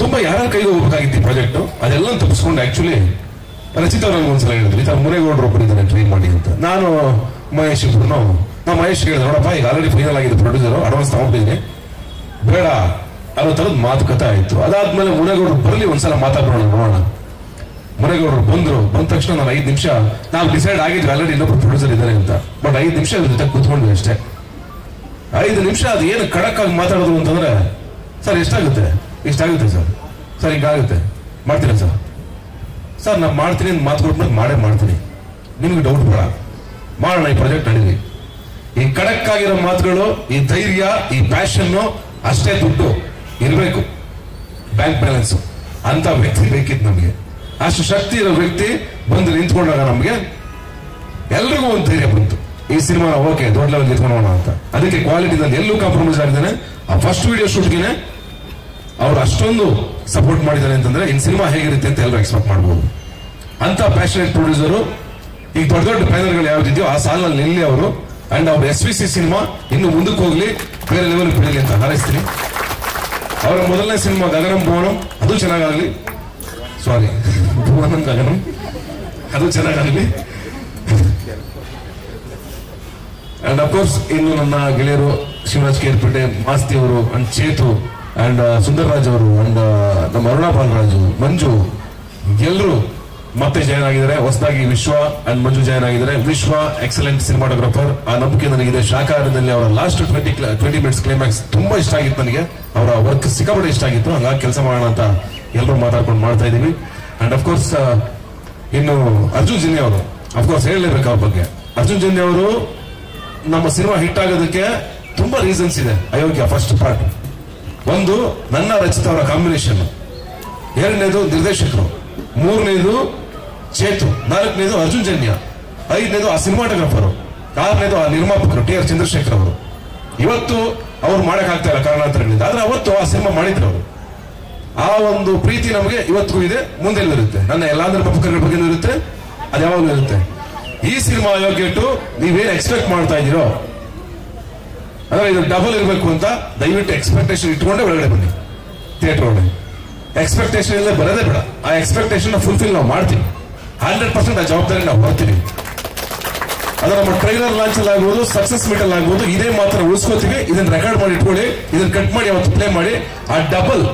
ತುಂಬಾ ಯಾರ ಕೈಗೆ ಹೋಗ್ಬೇಕಾಗಿತ್ತು ಈ ಪ್ರಾಜೆಕ್ಟ್. ಅದೆಲ್ಲ ತಪ್ಪಿಸ್ಕೊಂಡು ಆಕ್ಚುಲಿ ರಚಿತಾ ಅವ್ರಿಗೆ ಒಂದ್ಸಲ ಹೇಳಿದ್ವಿ, ಈ ತರ ಮುರೇಗೌಡರು ಒಬ್ಬರು ಇದ್ದಾನೆ ಟ್ರೈನ್ ಮಾಡಿ ಅಂತ. ನಾನು ಮಹೇಶ್ ಇಬ್ರು ನಾವು ಮಹೇಶ್ ಹೇಳಿದೆ, ನೋಡಪ್ಪ ಈಗ ಆಲ್ರೆಡಿ ಫೈನಲ್ ಆಗಿದೆ, ಪ್ರೊಡ್ಯೂಸರ್ ಅಡ್ವಾನ್ಸ್ ತಗೊಂಡಿದ್ದೀನಿ, ಬೇಡ ಅನ್ನೋ ತರದ್ ಮಾತುಕತೆ ಆಯ್ತು. ಅದಾದ್ಮೇಲೆ ಮುರೇಗೌಡರು ಬರಲಿ ಒಂದ್ಸಲ ಮಾತಾಡೋಣ, ನೋಡೋಣ. ಮುರೇಗೌಡರು ಬಂದ ತಕ್ಷಣ ನಾನು 5 ನಿಮಿಷ ನಾವು ಡಿಸೈಡ್ ಆಗಿದ್ವಿ ಆಲ್ರೆಡಿ ಇನ್ನೊಬ್ರು ಪ್ರೊಡ್ಯೂಸರ್ ಇದ್ದಾರೆ ಅಂತ. ಬಟ್ 5 ನಿಮಿಷ ಅದ್ರ ಜೊತೆ ಕೂತ್ಕೊಂಡ್ವಿ ಅಷ್ಟೇ. 5 ನಿಮಿಷ ಅದು ಏನು ಖಡಕ್ ಆಗಿ ಮಾತಾಡೋದು ಅಂತಂದ್ರೆ, ಸರ್ ಎಷ್ಟಾಗುತ್ತೆ ಸರ್ ಹಿಂಗಾಗುತ್ತೆ, ಮಾಡ್ತೀರಾ ಸರ್ ನಾನು ಮಾಡ್ತೀನಿ ಅಂತ ಮಾತು ಕೊಟ್ಮೇಲೆ ಮಾಡ್ತೀನಿ, ನಿಮ್ಗೆ ಡೌಟ್ ಬೇಡ, ಮಾಡೋಣ, ಈ ಪ್ರಾಜೆಕ್ಟ್ ನಡೀಲಿ. ಈ ಖಡಕ್ ಆಗಿರೋ ಮಾತುಗಳು, ಈ ಧೈರ್ಯ, ಈ ಪ್ಯಾಷನ್, ಅಷ್ಟೇ ದುಡ್ಡು ಇರಬೇಕು, ಬ್ಯಾಂಕ್ ಬ್ಯಾಲೆನ್ಸ್ ಅಂತ ವ್ಯಕ್ತಿ ಬೇಕಿತ್ತು ನಮಗೆ. ಅಷ್ಟು ಶಕ್ತಿ ಇರೋ ವ್ಯಕ್ತಿ ಬಂದು ನಿಂತ್ಕೊಂಡಾಗ ನಮಗೆ ಎಲ್ರಿಗೂ ಒಂದು ಧೈರ್ಯ ಬಂತು, ಈ ಸಿನಿಮಾ ಓಕೆ ದೊಡ್ಡ ಲೆವೆಲ್ ನಿಂತ್ಕೊಳ್ಳೋಣ ಅಂತ. ಅದಕ್ಕೆ ಕ್ವಾಲಿಟಿನಲ್ಲಿ ಎಲ್ಲೂ ಕಾಂಪ್ರಮೈಸ್ ಆಗಿದ್ದಾನೆ. ಆ ಫಸ್ಟ್ ವಿಡಿಯೋ ಶೂಟ್ಗೆ ಅವ್ರು ಅಷ್ಟೊಂದು ಸಪೋರ್ಟ್ ಮಾಡಿದ್ದಾರೆ ಅಂತಂದ್ರೆ ಇನ್ ಸಿನಿಮಾ ಹೇಗಿರುತ್ತೆ ಅಂತ ಎಲ್ಲರೂ ಎಕ್ಸ್ಪೆಕ್ಟ್ ಮಾಡ್ಬೋದು. ಅಂತ ಪ್ಯಾಷನೇಟ್ ಪ್ರೊಡ್ಯೂಸರು ಈಗ ದೊಡ್ಡ ಬ್ಯಾನರ್ಗಳು ಯಾವ್ದಿದೆಯೋ ಆ ಸಾಲಿನಲ್ಲಿ ನಿಲ್ಲಿ ಅವರು. ಅಂಡ್ ಅವ್ರ SVC ಸಿನಿಮಾ ಇನ್ನು ಮುಂದಕ್ಕೆ ಹೋಗ್ಲಿ, ಬೇರೆ ಲೆವೆಲ್ ಬೆಳೀಲಿ ಅಂತ ಹಾರೈಸ್ತೀನಿ. ಅವರ ಮೊದಲನೇ ಸಿನಿಮಾ ಗಗನಂ ಭುವನಂ ಅದು ಚೆನ್ನಾಗಾಗಲಿ, ಭುವನಂ ಗಗನಂ ಅದು ಚೆನ್ನಾಗಾಗಲಿ. ಅಂಡ್ ಅಫ್ಕೋರ್ಸ್ ಇನ್ನು ನನ್ನ ಗೆಳೆಯರು ಶಿವರಾಜ್ ಕೇರ್ಪೇಟೆ, ಮಾಸ್ತಿ ಅವರು, ಅಂಡ್ ಚೇತು, ಅಂಡ್ ಸುಂದರ್ರಾಜ್ ಅವರು, ಅಂಡ್ ನಮ್ಮ ಅರುಣಾ ಬಾಲರಾಜು, ಮಂಜು, ಎಲ್ಲರೂ ಮತ್ತೆ ಜಾಯ್ನ್ ಆಗಿದ್ದಾರೆ. ಹೊಸದಾಗಿ ವಿಶ್ವ ಅಂಡ್ ಮಂಜು ಜಾಯ್ನ್ ಆಗಿದ್ದಾರೆ. ವಿಶ್ವ ಎಕ್ಸಲೆಂಟ್ ಸಿನಿಮಾಟೋಗ್ರಾಫರ್. ಆ ನಂಬಿಕೆ ನನಗಿದೆ. ಶಾಖಾಹಾರದಲ್ಲಿ ಅವರ ಲಾಸ್ಟ್ 20 ಮಿನಿಟ್ಸ್ ಕ್ಲೈಮ್ಯಾಕ್ಸ್ ತುಂಬಾ ಇಷ್ಟ ಆಗಿತ್ತು. ನನಗೆ ಅವರ ವರ್ಕ್ ಸಿಕ್ಕಾಪಟ್ಟೆ ಇಷ್ಟ ಆಗಿತ್ತು. ಹಂಗಾಗಿ ಕೆಲಸ ಮಾಡೋಣ ಅಂತ ಎಲ್ಲರೂ ಮಾತಾಡ್ಕೊಂಡು ಮಾಡ್ತಾ ಇದೀವಿ. ಅಂಡ್ ಅಫ್ಕೋರ್ಸ್ ಇನ್ನು ಅರ್ಜುನ್ ಜನ್ಯ ಅವರು ಅಫ್ಕೋರ್ಸ್ ಹೇಳಲೇಬೇಕು ಅವ್ರ ಬಗ್ಗೆ. ಅರ್ಜುನ್ ಜನ್ಯ ಅವರು ನಮ್ಮ ಸಿನಿಮಾ ಹಿಟ್ ಆಗೋದಕ್ಕೆ ತುಂಬಾ ರೀಸನ್ಸ್ ಇದೆ. ಅಯೋಗ್ಯ ಫಸ್ಟ್ ಪಾರ್ಟ್, ಒಂದು ನನ್ನ ರಚಿತ ಅವರ ಕಾಂಬಿನೇಷನ್, ಎರಡನೇದು ನಿರ್ದೇಶಕರು, ಮೂರನೇದು ಚೇತು, ನಾಲ್ಕನೇದು ಅರ್ಜುನ್ ಜನ್ಯ, ಐದನೇದು ಆ ಸಿನಿಮಾಟೋಗ್ರಾಫರು, ಆರನೇದು ಆ ನಿರ್ಮಾಪಕರು ಟಿ ಆರ್ ಚಂದ್ರಶೇಖರ್ ಅವರು. ಇವತ್ತು ಅವ್ರು ಮಾಡಕ್ ಆಗ್ತಾ ಇಲ್ಲ ಕಾರಣಾಂತರಗಳಿಂದ, ಆದ್ರೆ ಅವತ್ತು ಆ ಸಿನಿಮಾ ಮಾಡಿದ್ರು ಅವರು. ಆ ಒಂದು ಪ್ರೀತಿ ನಮಗೆ ಇವತ್ತಿಗೂ ಇದೆ, ಮುಂದೆ ಇರುತ್ತೆ. ನನ್ನ ಎಲ್ಲಾ ನಿರ್ಮಾಪಕರ ಬಗ್ಗೆ ಇರುತ್ತೆ, ಅದು ಯಾವಾಗಲೂ ಇರುತ್ತೆ. ಈ ಸಿನಿಮಾ ಅಯೋಗ್ಯ ಇಟ್ಟು ನೀವೇನ್ ಎಕ್ಸ್ಪೆಕ್ಟ್ ಮಾಡ್ತಾ ಇದ್ದೀರೋ ಅಂದ್ರೆ ಇದು ಡಬಲ್ ಇರಬೇಕು ಅಂತ ದಯವಿಟ್ಟು ಎಕ್ಸ್ಪೆಕ್ಟೇಷನ್ ಇಟ್ಕೊಂಡೆ ಒಳಗಡೆ ಬನ್ನಿ ಥಿಯೇಟರ್ ಒಳಗಡೆ. ಎಕ್ಸ್ಪೆಕ್ಟೇಷನ್ ಇಲ್ಲ ಬರೋದೇ ಬೇಡ. ಆ ಎಕ್ಸ್ಪೆಕ್ಟೇಷನ್ ಫುಲ್ಫಿಲ್ ನಾವು ಮಾಡ್ತೀವಿ. 100% ಆ ಜವಾಬ್ದಾರಿ ನಾವು ಹೊರ್ತೀವಿ. ಅದು ನಮ್ಮ ಟ್ರೈಲರ್ ಲಾಂಚ್ ಅಲ್ಲಿ ಆಗ್ಬೋದು, ಸಕ್ಸಸ್ ಮೀಟ್ ಅಲ್ಲಿ ಆಗ್ಬೋದು, ಇದೇ ಮಾತ್ರ ಉಳಿಸ್ಕೋತೀವಿ. ಇದನ್ನ ರೆಕಾರ್ಡ್ ಮಾಡಿ ಇಟ್ಕೊಳ್ಳಿ, ಇದನ್ನ ಕಟ್ ಮಾಡಿ ಅವತ್ತು ಪ್ಲೇ ಮಾಡಿ, ಆ ಡಬಲ್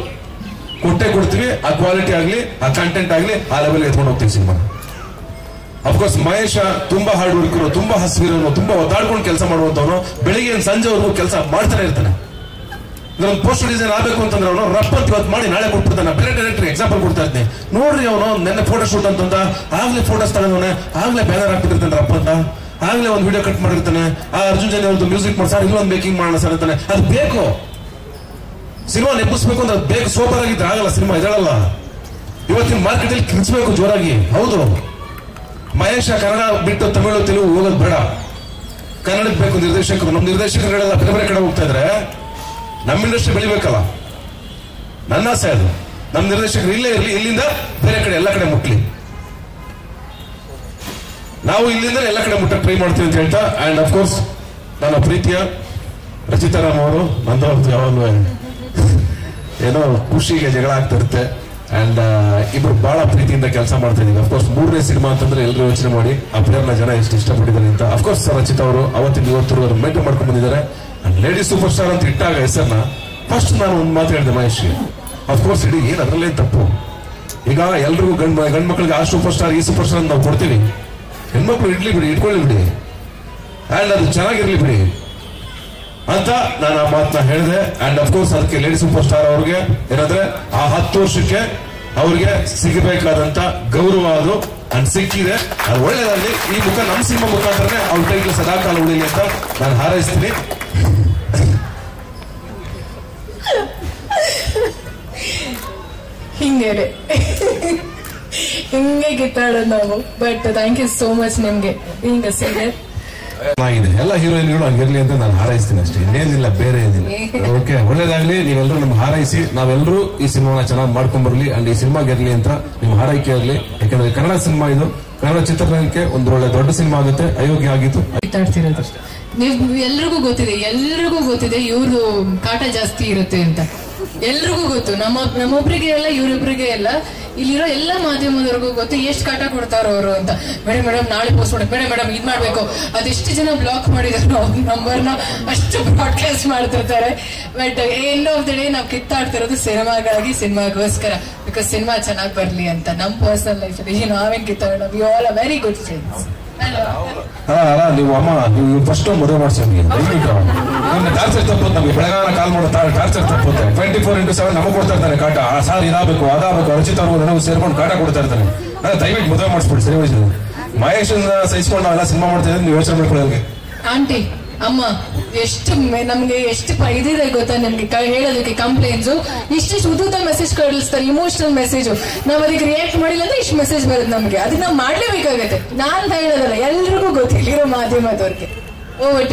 ಕೊಟ್ಟೆ ಕೊಡ್ತೀವಿ. ಆ ಕ್ವಾಲಿಟಿ ಆಗ್ಲಿ, ಆ ಕಂಟೆಂಟ್ ಆಗ್ಲಿ, ಆ ಲೆವೆಲ್ ಎತ್ಕೊಂಡು ಹೋಗ್ತೀವಿ ಸಿನಿಮಾ. ಅಫ್ಕೋರ್ಸ್ ಮಹೇಶ ತುಂಬಾ ಹಾರ್ಡ್ ವರ್ಕರು, ತುಂಬಾ ಹಸಿವಿರೋನು, ತುಂಬಾ ಒದ್ದಾಡ್ಕೊಂಡು ಕೆಲಸ ಮಾಡುವಂತವನು. ಬೆಳಿಗ್ಗೆ ಸಂಜೆವರೆಗೂ ಕೆಲಸ ಮಾಡ್ತಾನೆ ಇರ್ತಾನೆ. ಒಂದು ಪೋಸ್ಟರ್ ಡಿಸೈನ್ ಆಗಬೇಕು ಅಂತಂದ್ರೆ ಅವನು ರಪ್ಪಂತ ಇವತ್ತು ಮಾಡಿ ನಾಳೆ ಕೊಟ್ಬಿಡ್ತಾನೆ. ಬೇರೆ ಡೈರೆಕ್ಟರ್ ಎಕ್ಸಾಂಪಲ್ ಕೊಡ್ತಾ ಇರ್ತೀನಿ ನೋಡ್ರಿ, ಅವನು ನೆನ್ನೆ ಫೋಟೋ ಶೂಟ್ ಅಂತಂದ ಆಗ್ಲೇ ಫೋಟೋಸ್ ತಗೊಂಡವನೆ, ಆಗ್ಲೇ ಬ್ಯಾನರ್ ಹಾಕ್ತಿರ್ತಾನೆ ರಪ್ಪಂತ, ಆಗ್ಲೇ ಒಂದು ವಿಡಿಯೋ ಕಟ್ ಮಾಡಿರ್ತಾನೆ. ಆ ಅರ್ಜುನ್ ಜನ್ಯ ಅವ್ರದ್ದು ಮ್ಯೂಸಿಕ್ ಮಾಡಿ ಸರ್ ಇನ್ನೊಂದು ಮೇಕಿಂಗ್ ಮಾಡೋಣ ಸರ್ ಅಂತಾನೆ. ಅದು ಬೇಕು, ಸಿನಿಮಾ ನೆಪ್ಪಿಸ್ಬೇಕು ಅಂದ್ರೆ ಅದು ಬೇಕು. ಸೂಪರ್ ಆಗಿದ್ರೆ ಆಗಲ್ಲ ಸಿನಿಮಾ, ಇದಳಲ್ಲ. ಇವತ್ತಿನ ಮಾರ್ಕೆಟ್ ಅಲ್ಲಿ ಕಿರಿಸಬೇಕು ಜೋರಾಗಿ. ಹೌದು, ಮಹೇಶ ಕನ್ನಡ ಬಿಟ್ಟು ತಮಿಳು ತೆಲುಗು ಹೋಗೋದು ಬೇಡ, ಕನ್ನಡಕ್ಕೆ ಬೇಕು ನಿರ್ದೇಶಕರು. ನಮ್ಮ ನಿರ್ದೇಶಕರುಗಳೆಲ್ಲ ಬೇರೆ ಬೇರೆ ಕಡೆ ಹೋಗ್ತಾ ಇದ್ರೆ ನಮ್ಮ ಇಂಡಸ್ಟ್ರಿ ಬೆಳಿಬೇಕಲ್ಲ. ನನ್ನ ಆಸೆ ಅದು. ನಮ್ಮ ನಿರ್ದೇಶಕರು ಇಲ್ಲೇ ಇರಲಿ, ಇಲ್ಲಿಂದ ಬೇರೆ ಕಡೆ ಎಲ್ಲ ಕಡೆ ಮುಟ್ಲಿ. ನಾವು ಇಲ್ಲಿಂದ ಎಲ್ಲ ಕಡೆ ಮುಟ್ಟಕ್ಕೆ ಟ್ರೈ ಮಾಡ್ತೀವಿ ಅಂತ ಹೇಳ್ತಾ, ಅಂಡ್ ಅಫ್ಕೋರ್ಸ್ ನನ್ನ ಪ್ರೀತಿಯ ರಚಿತಾರಾಮ್ ಅವರು ನಂದು ಯಾವಾಗಲೂ ಏನೋ ಖುಷಿಗೆ ಜಗಳ ಆಗ್ತಾ ಇರುತ್ತೆ. ಅಂಡ್ ಇಬ್ರು ಬಹಳ ಪ್ರೀತಿಯಿಂದ ಕೆಲಸ ಮಾಡ್ತಾ ಇದೀವಿ. ಅಫ್ಕೋರ್ಸ್ 3ನೇ ಸಿನಿಮಾ ಅಂತಂದ್ರೆ ಎಲ್ಲರೂ ಯೋಚನೆ ಮಾಡಿ ಆ ಪ್ಲೇಯರ್ನ ಜನ ಎಷ್ಟು ಇಷ್ಟಪಟ್ಟಿದ್ದಾರೆ ಅಂತ. ಅಫ್ಕೋರ್ಸ್ ರಚಿತಾ ಅವರು ಅವತ್ತಿನ ಇವತ್ತು ಮೇಂಟೈನ್ ಮಾಡ್ಕೊಂಡು ಬಂದಿದ್ದಾರೆ. ಅಂಡ್ ಲೇಡಿ ಸೂಪರ್ ಸ್ಟಾರ್ ಅಂತ ಇಟ್ಟಾಗ ಹೆಸರನ್ನ ಫಸ್ಟ್ ನಾನು ಒಂದು ಮಾತು ಹೇಳಿದೆ ಮಹೇಶ್ಗೆ. ಅಫ್ಕೋರ್ಸ್ ಇಡೀ ಏನ್ ಅದರಲ್ಲೇ ತಪ್ಪು. ಈಗ ಎಲ್ರಿಗೂ ಗಂಡ್ ಮಕ್ಳಿಗೆ ಆ ಸೂಪರ್ ಸ್ಟಾರ್ ಈ ಸೂಪರ್ ಸ್ಟಾರ್ ನಾವು ಕೊಡ್ತೀವಿ. ಹೆಣ್ಮಕ್ಳು ಇಡ್ಲಿ ಬಿಡಿ, ಇಟ್ಕೊಳ್ಳಿ ಬಿಡಿ, ಅಂಡ್ ಅದು ಚೆನ್ನಾಗಿರ್ಲಿ ಬಿಡಿ ಅಂತ ನಾನು ಆ ಮಾತನ್ನ ಹೇಳಿದೆ. ಅಂಡ್ ಅಫ್ಕೋರ್ಸ್ ಅದಕ್ಕೆ ಲೇಡಿ ಸೂಪರ್ ಸ್ಟಾರ್ ಅವ್ರಿಗೆ ಏನಂದ್ರೆ ಆ 10 ವರ್ಷಕ್ಕೆ ಅವ್ರಿಗೆ ಸಿಗಬೇಕಾದಂತ ಗೌರವ ಅದು ಅಂಡ್ ಸಿಕ್ಕಿದೆ. ಅದು ಒಳ್ಳೇದಾಗಲಿ. ಈ ಮುಖ ನಮ್ಮ ಸಿನಿಮಾ ಮುಖಾಂತರನೇ ಅವ್ರ ಕೈಗೆ ಸದಾಕಾಲ ಉಳಿಲಿ ಅಂತ ನಾನು ಹಾರೈಸ್ತೀನಿ. ಹಿಂಗೆ ಕಿತ್ತಾಡೋದು ನಾವು. But thank you so much ನಿಮ್ಗೆ ಹಿಂಗೆ ಸಿಗದೆ ಚೆನ್ನಾಗಿದೆ. ಎಲ್ಲ ಹೀರೋಯಿನ್ಗಳು ಹಂಗಿರ್ಲಿ ಅಂತ ನಾನು ಹಾರೈಸ್ತೀನಿ ಅಷ್ಟೇ, ಇನ್ನೇನಿಲ್ಲ, ಬೇರೆ ಏನಿಲ್ಲ. ಓಕೆ, ಒಳ್ಳೇದಾಗ್ಲಿ. ನೀವೆಲ್ಲರೂ ನಮ್ಗೆ ಹಾರೈಸಿ ನಾವೆಲ್ಲರೂ ಈ ಸಿನಿಮಾನ ಚೆನ್ನಾಗಿ ಮಾಡ್ಕೊಂಡ್ ಬರ್ಲಿ ಅಂಡ್ ಈ ಸಿನಿಮಾಗೆ ಇರ್ಲಿ ಅಂತ ನಿಮ್ ಹಾರೈಕೆ ಇರಲಿ. ಯಾಕಂದ್ರೆ ಕನ್ನಡ ಸಿನಿಮಾ ಇದು, ಕನ್ನಡ ಚಿತ್ರರಂಗಕ್ಕೆ ಒಂದು ಒಳ್ಳೆ ದೊಡ್ಡ ಸಿನಿಮಾ ಆಗುತ್ತೆ. ಅಯೋಗ್ಯ ಆಗಿತ್ತು. ನೀವು ಎಲ್ರಿಗೂ ಗೊತ್ತಿದೆ ಇವ್ರದ್ದು ಕಾಟ ಜಾಸ್ತಿ ಇರುತ್ತೆ ಅಂತ ಎಲ್ರಿಗೂ ಗೊತ್ತು. ನಮ್ಮೊಬ್ರಿಗೆ ಎಲ್ಲ, ಇವ್ರಿಬ್ರಿಗೆ ಎಲ್ಲ, ಇಲ್ಲಿರೋ ಎಲ್ಲ ಮಾಧ್ಯಮದವ್ರಿಗೂ ಗೊತ್ತು ಎಷ್ಟು ಕಾಟ ಕೊಡ್ತಾರ ಅವರು ಅಂತ. ಮೇಡಮ್ ನಾಳೆ ಪೋಸ್ಟ್ ಮಾಡಿ, ಮೇಡಮ್ ಇದ್ ಮಾಡ್ಬೇಕು, ಅದೆಷ್ಟು ಜನ ಬ್ಲಾಕ್ ಮಾಡಿದಾರೆ ಅವ್ರ ನಂಬರ್ನ, ಅಷ್ಟು ಬ್ರಾಡ್ಕಾಸ್ಟ್ ಮಾಡ್ತಿರ್ತಾರೆ. But end of the day ನಾವು ಕಿತ್ತಾಡ್ತಿರೋದು ಸಿನಿಮಾಗಾಗಿ, ಸಿನಿಮಾಗೋಸ್ಕರ, ಬಿಕಾಸ್ ಸಿನಿಮಾ ಚೆನ್ನಾಗಿ ಬರ್ಲಿ ಅಂತ. ನಮ್ಮ ಪರ್ಸನಲ್ ಲೈಫ್ ಅಲ್ಲಿ ನಾವೇನ್ ಕಿತ್ತಾಡೋಣ, we all are very good friends. ನೀವು ಅಮ್ಮ, ನೀವು ಫಸ್ಟ್ ಮದುವೆ ಮಾಡ್ಸೋಂಗೆ ಟಾರ್ಚರ್ ತಪ್ಪುತ್ತೆ. ನಮಗೆ ಬೆಳಗಾನ ಕಾಲ್ ಮಾಡೋ ಟಾರ್ಚರ್ ತಪ್ಪುತ್ತೆ. 24x7 ನಮಗೆ ಕೊಡ್ತಾ ಇರ್ತಾನೆ ಕಾಟ. ಸಾರ್ ಇದಾಗಬೇಕು, ಅದಾಗಬೇಕು, ರಚಿತ ಅವ್ರಿಗೂ ನನಗೂ ಸೇರ್ಕೊಂಡು ಕಾಟ ಕೊಡ್ತಾ ಇರ್ತಾನೆ. ದಯವಿಟ್ಟು ಮದುವೆ ಮಾಡಿಸ್ಬಿಡಿ. ಸರಿ ವಯಸ್ಸು ಮಹೇಶ್ ಸಹಿಸ್ಕೊಂಡು ನಾವೆಲ್ಲ ಸಿನಿಮಾ ಮಾಡ್ತಿದ್ರೆ ನೀವು ಯೋಚನೆ ಮಾಡ್ಕೊಳ್ಳಿ. ಆಂಟಿ, ಅಮ್ಮ, ಎಷ್ಟು ನಮ್ಗೆ ಎಷ್ಟು ಇದಿದೆ ಗೊತ್ತಾ ನಿಮ್ಗೆ ಹೇಳೋದಕ್ಕೆ ಕಂಪ್ಲೇಂಟ್ಸ್. ಇಷ್ಟಿಷ್ಟು ಉದ್ದ ಮೆಸೇಜ್ ಕಳಿಸ್ತಾರೆ, ಇಮೋಷನಲ್ ಮೆಸೇಜ್. ನಾವ್ ಅದಕ್ಕೆ ರಿಯಾಕ್ಟ್ ಮಾಡಿಲ್ಲ ಅಂದ್ರೆ ಇಷ್ಟು ಮೆಸೇಜ್ ಬರುತ್ತೆ ನಮ್ಗೆ. ಅದನ್ನ ನಾವು ಮಾಡ್ಲೇಬೇಕಾಗತ್ತೆ. ನಾನ್ ಹೇಳೋದಲ್ಲ, ಎಲ್ರಿಗೂ ಗೊತ್ತಿಲ್ಲಿರೋ ಮಾಧ್ಯಮದವ್ರಿಗೆ. ಓವರ್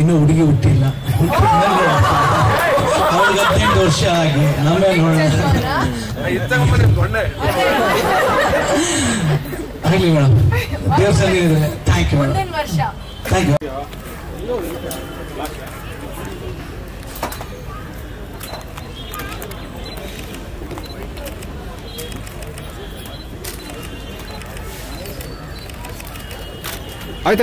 ಇನ್ನು ಹುಡುಗಿ ಹುಟ್ಟಿಲ್ಲ, ಅವ್ರಿಗೆ 18 ವರ್ಷ ಆಗಿ ಆಮೇಲೆ ನೋಡೋಣ. ಆಗಲಿ ಮೇಡಮ್, ದೇವ್ರ ಸಲ್ಲಿ. Thank you madam, thank you.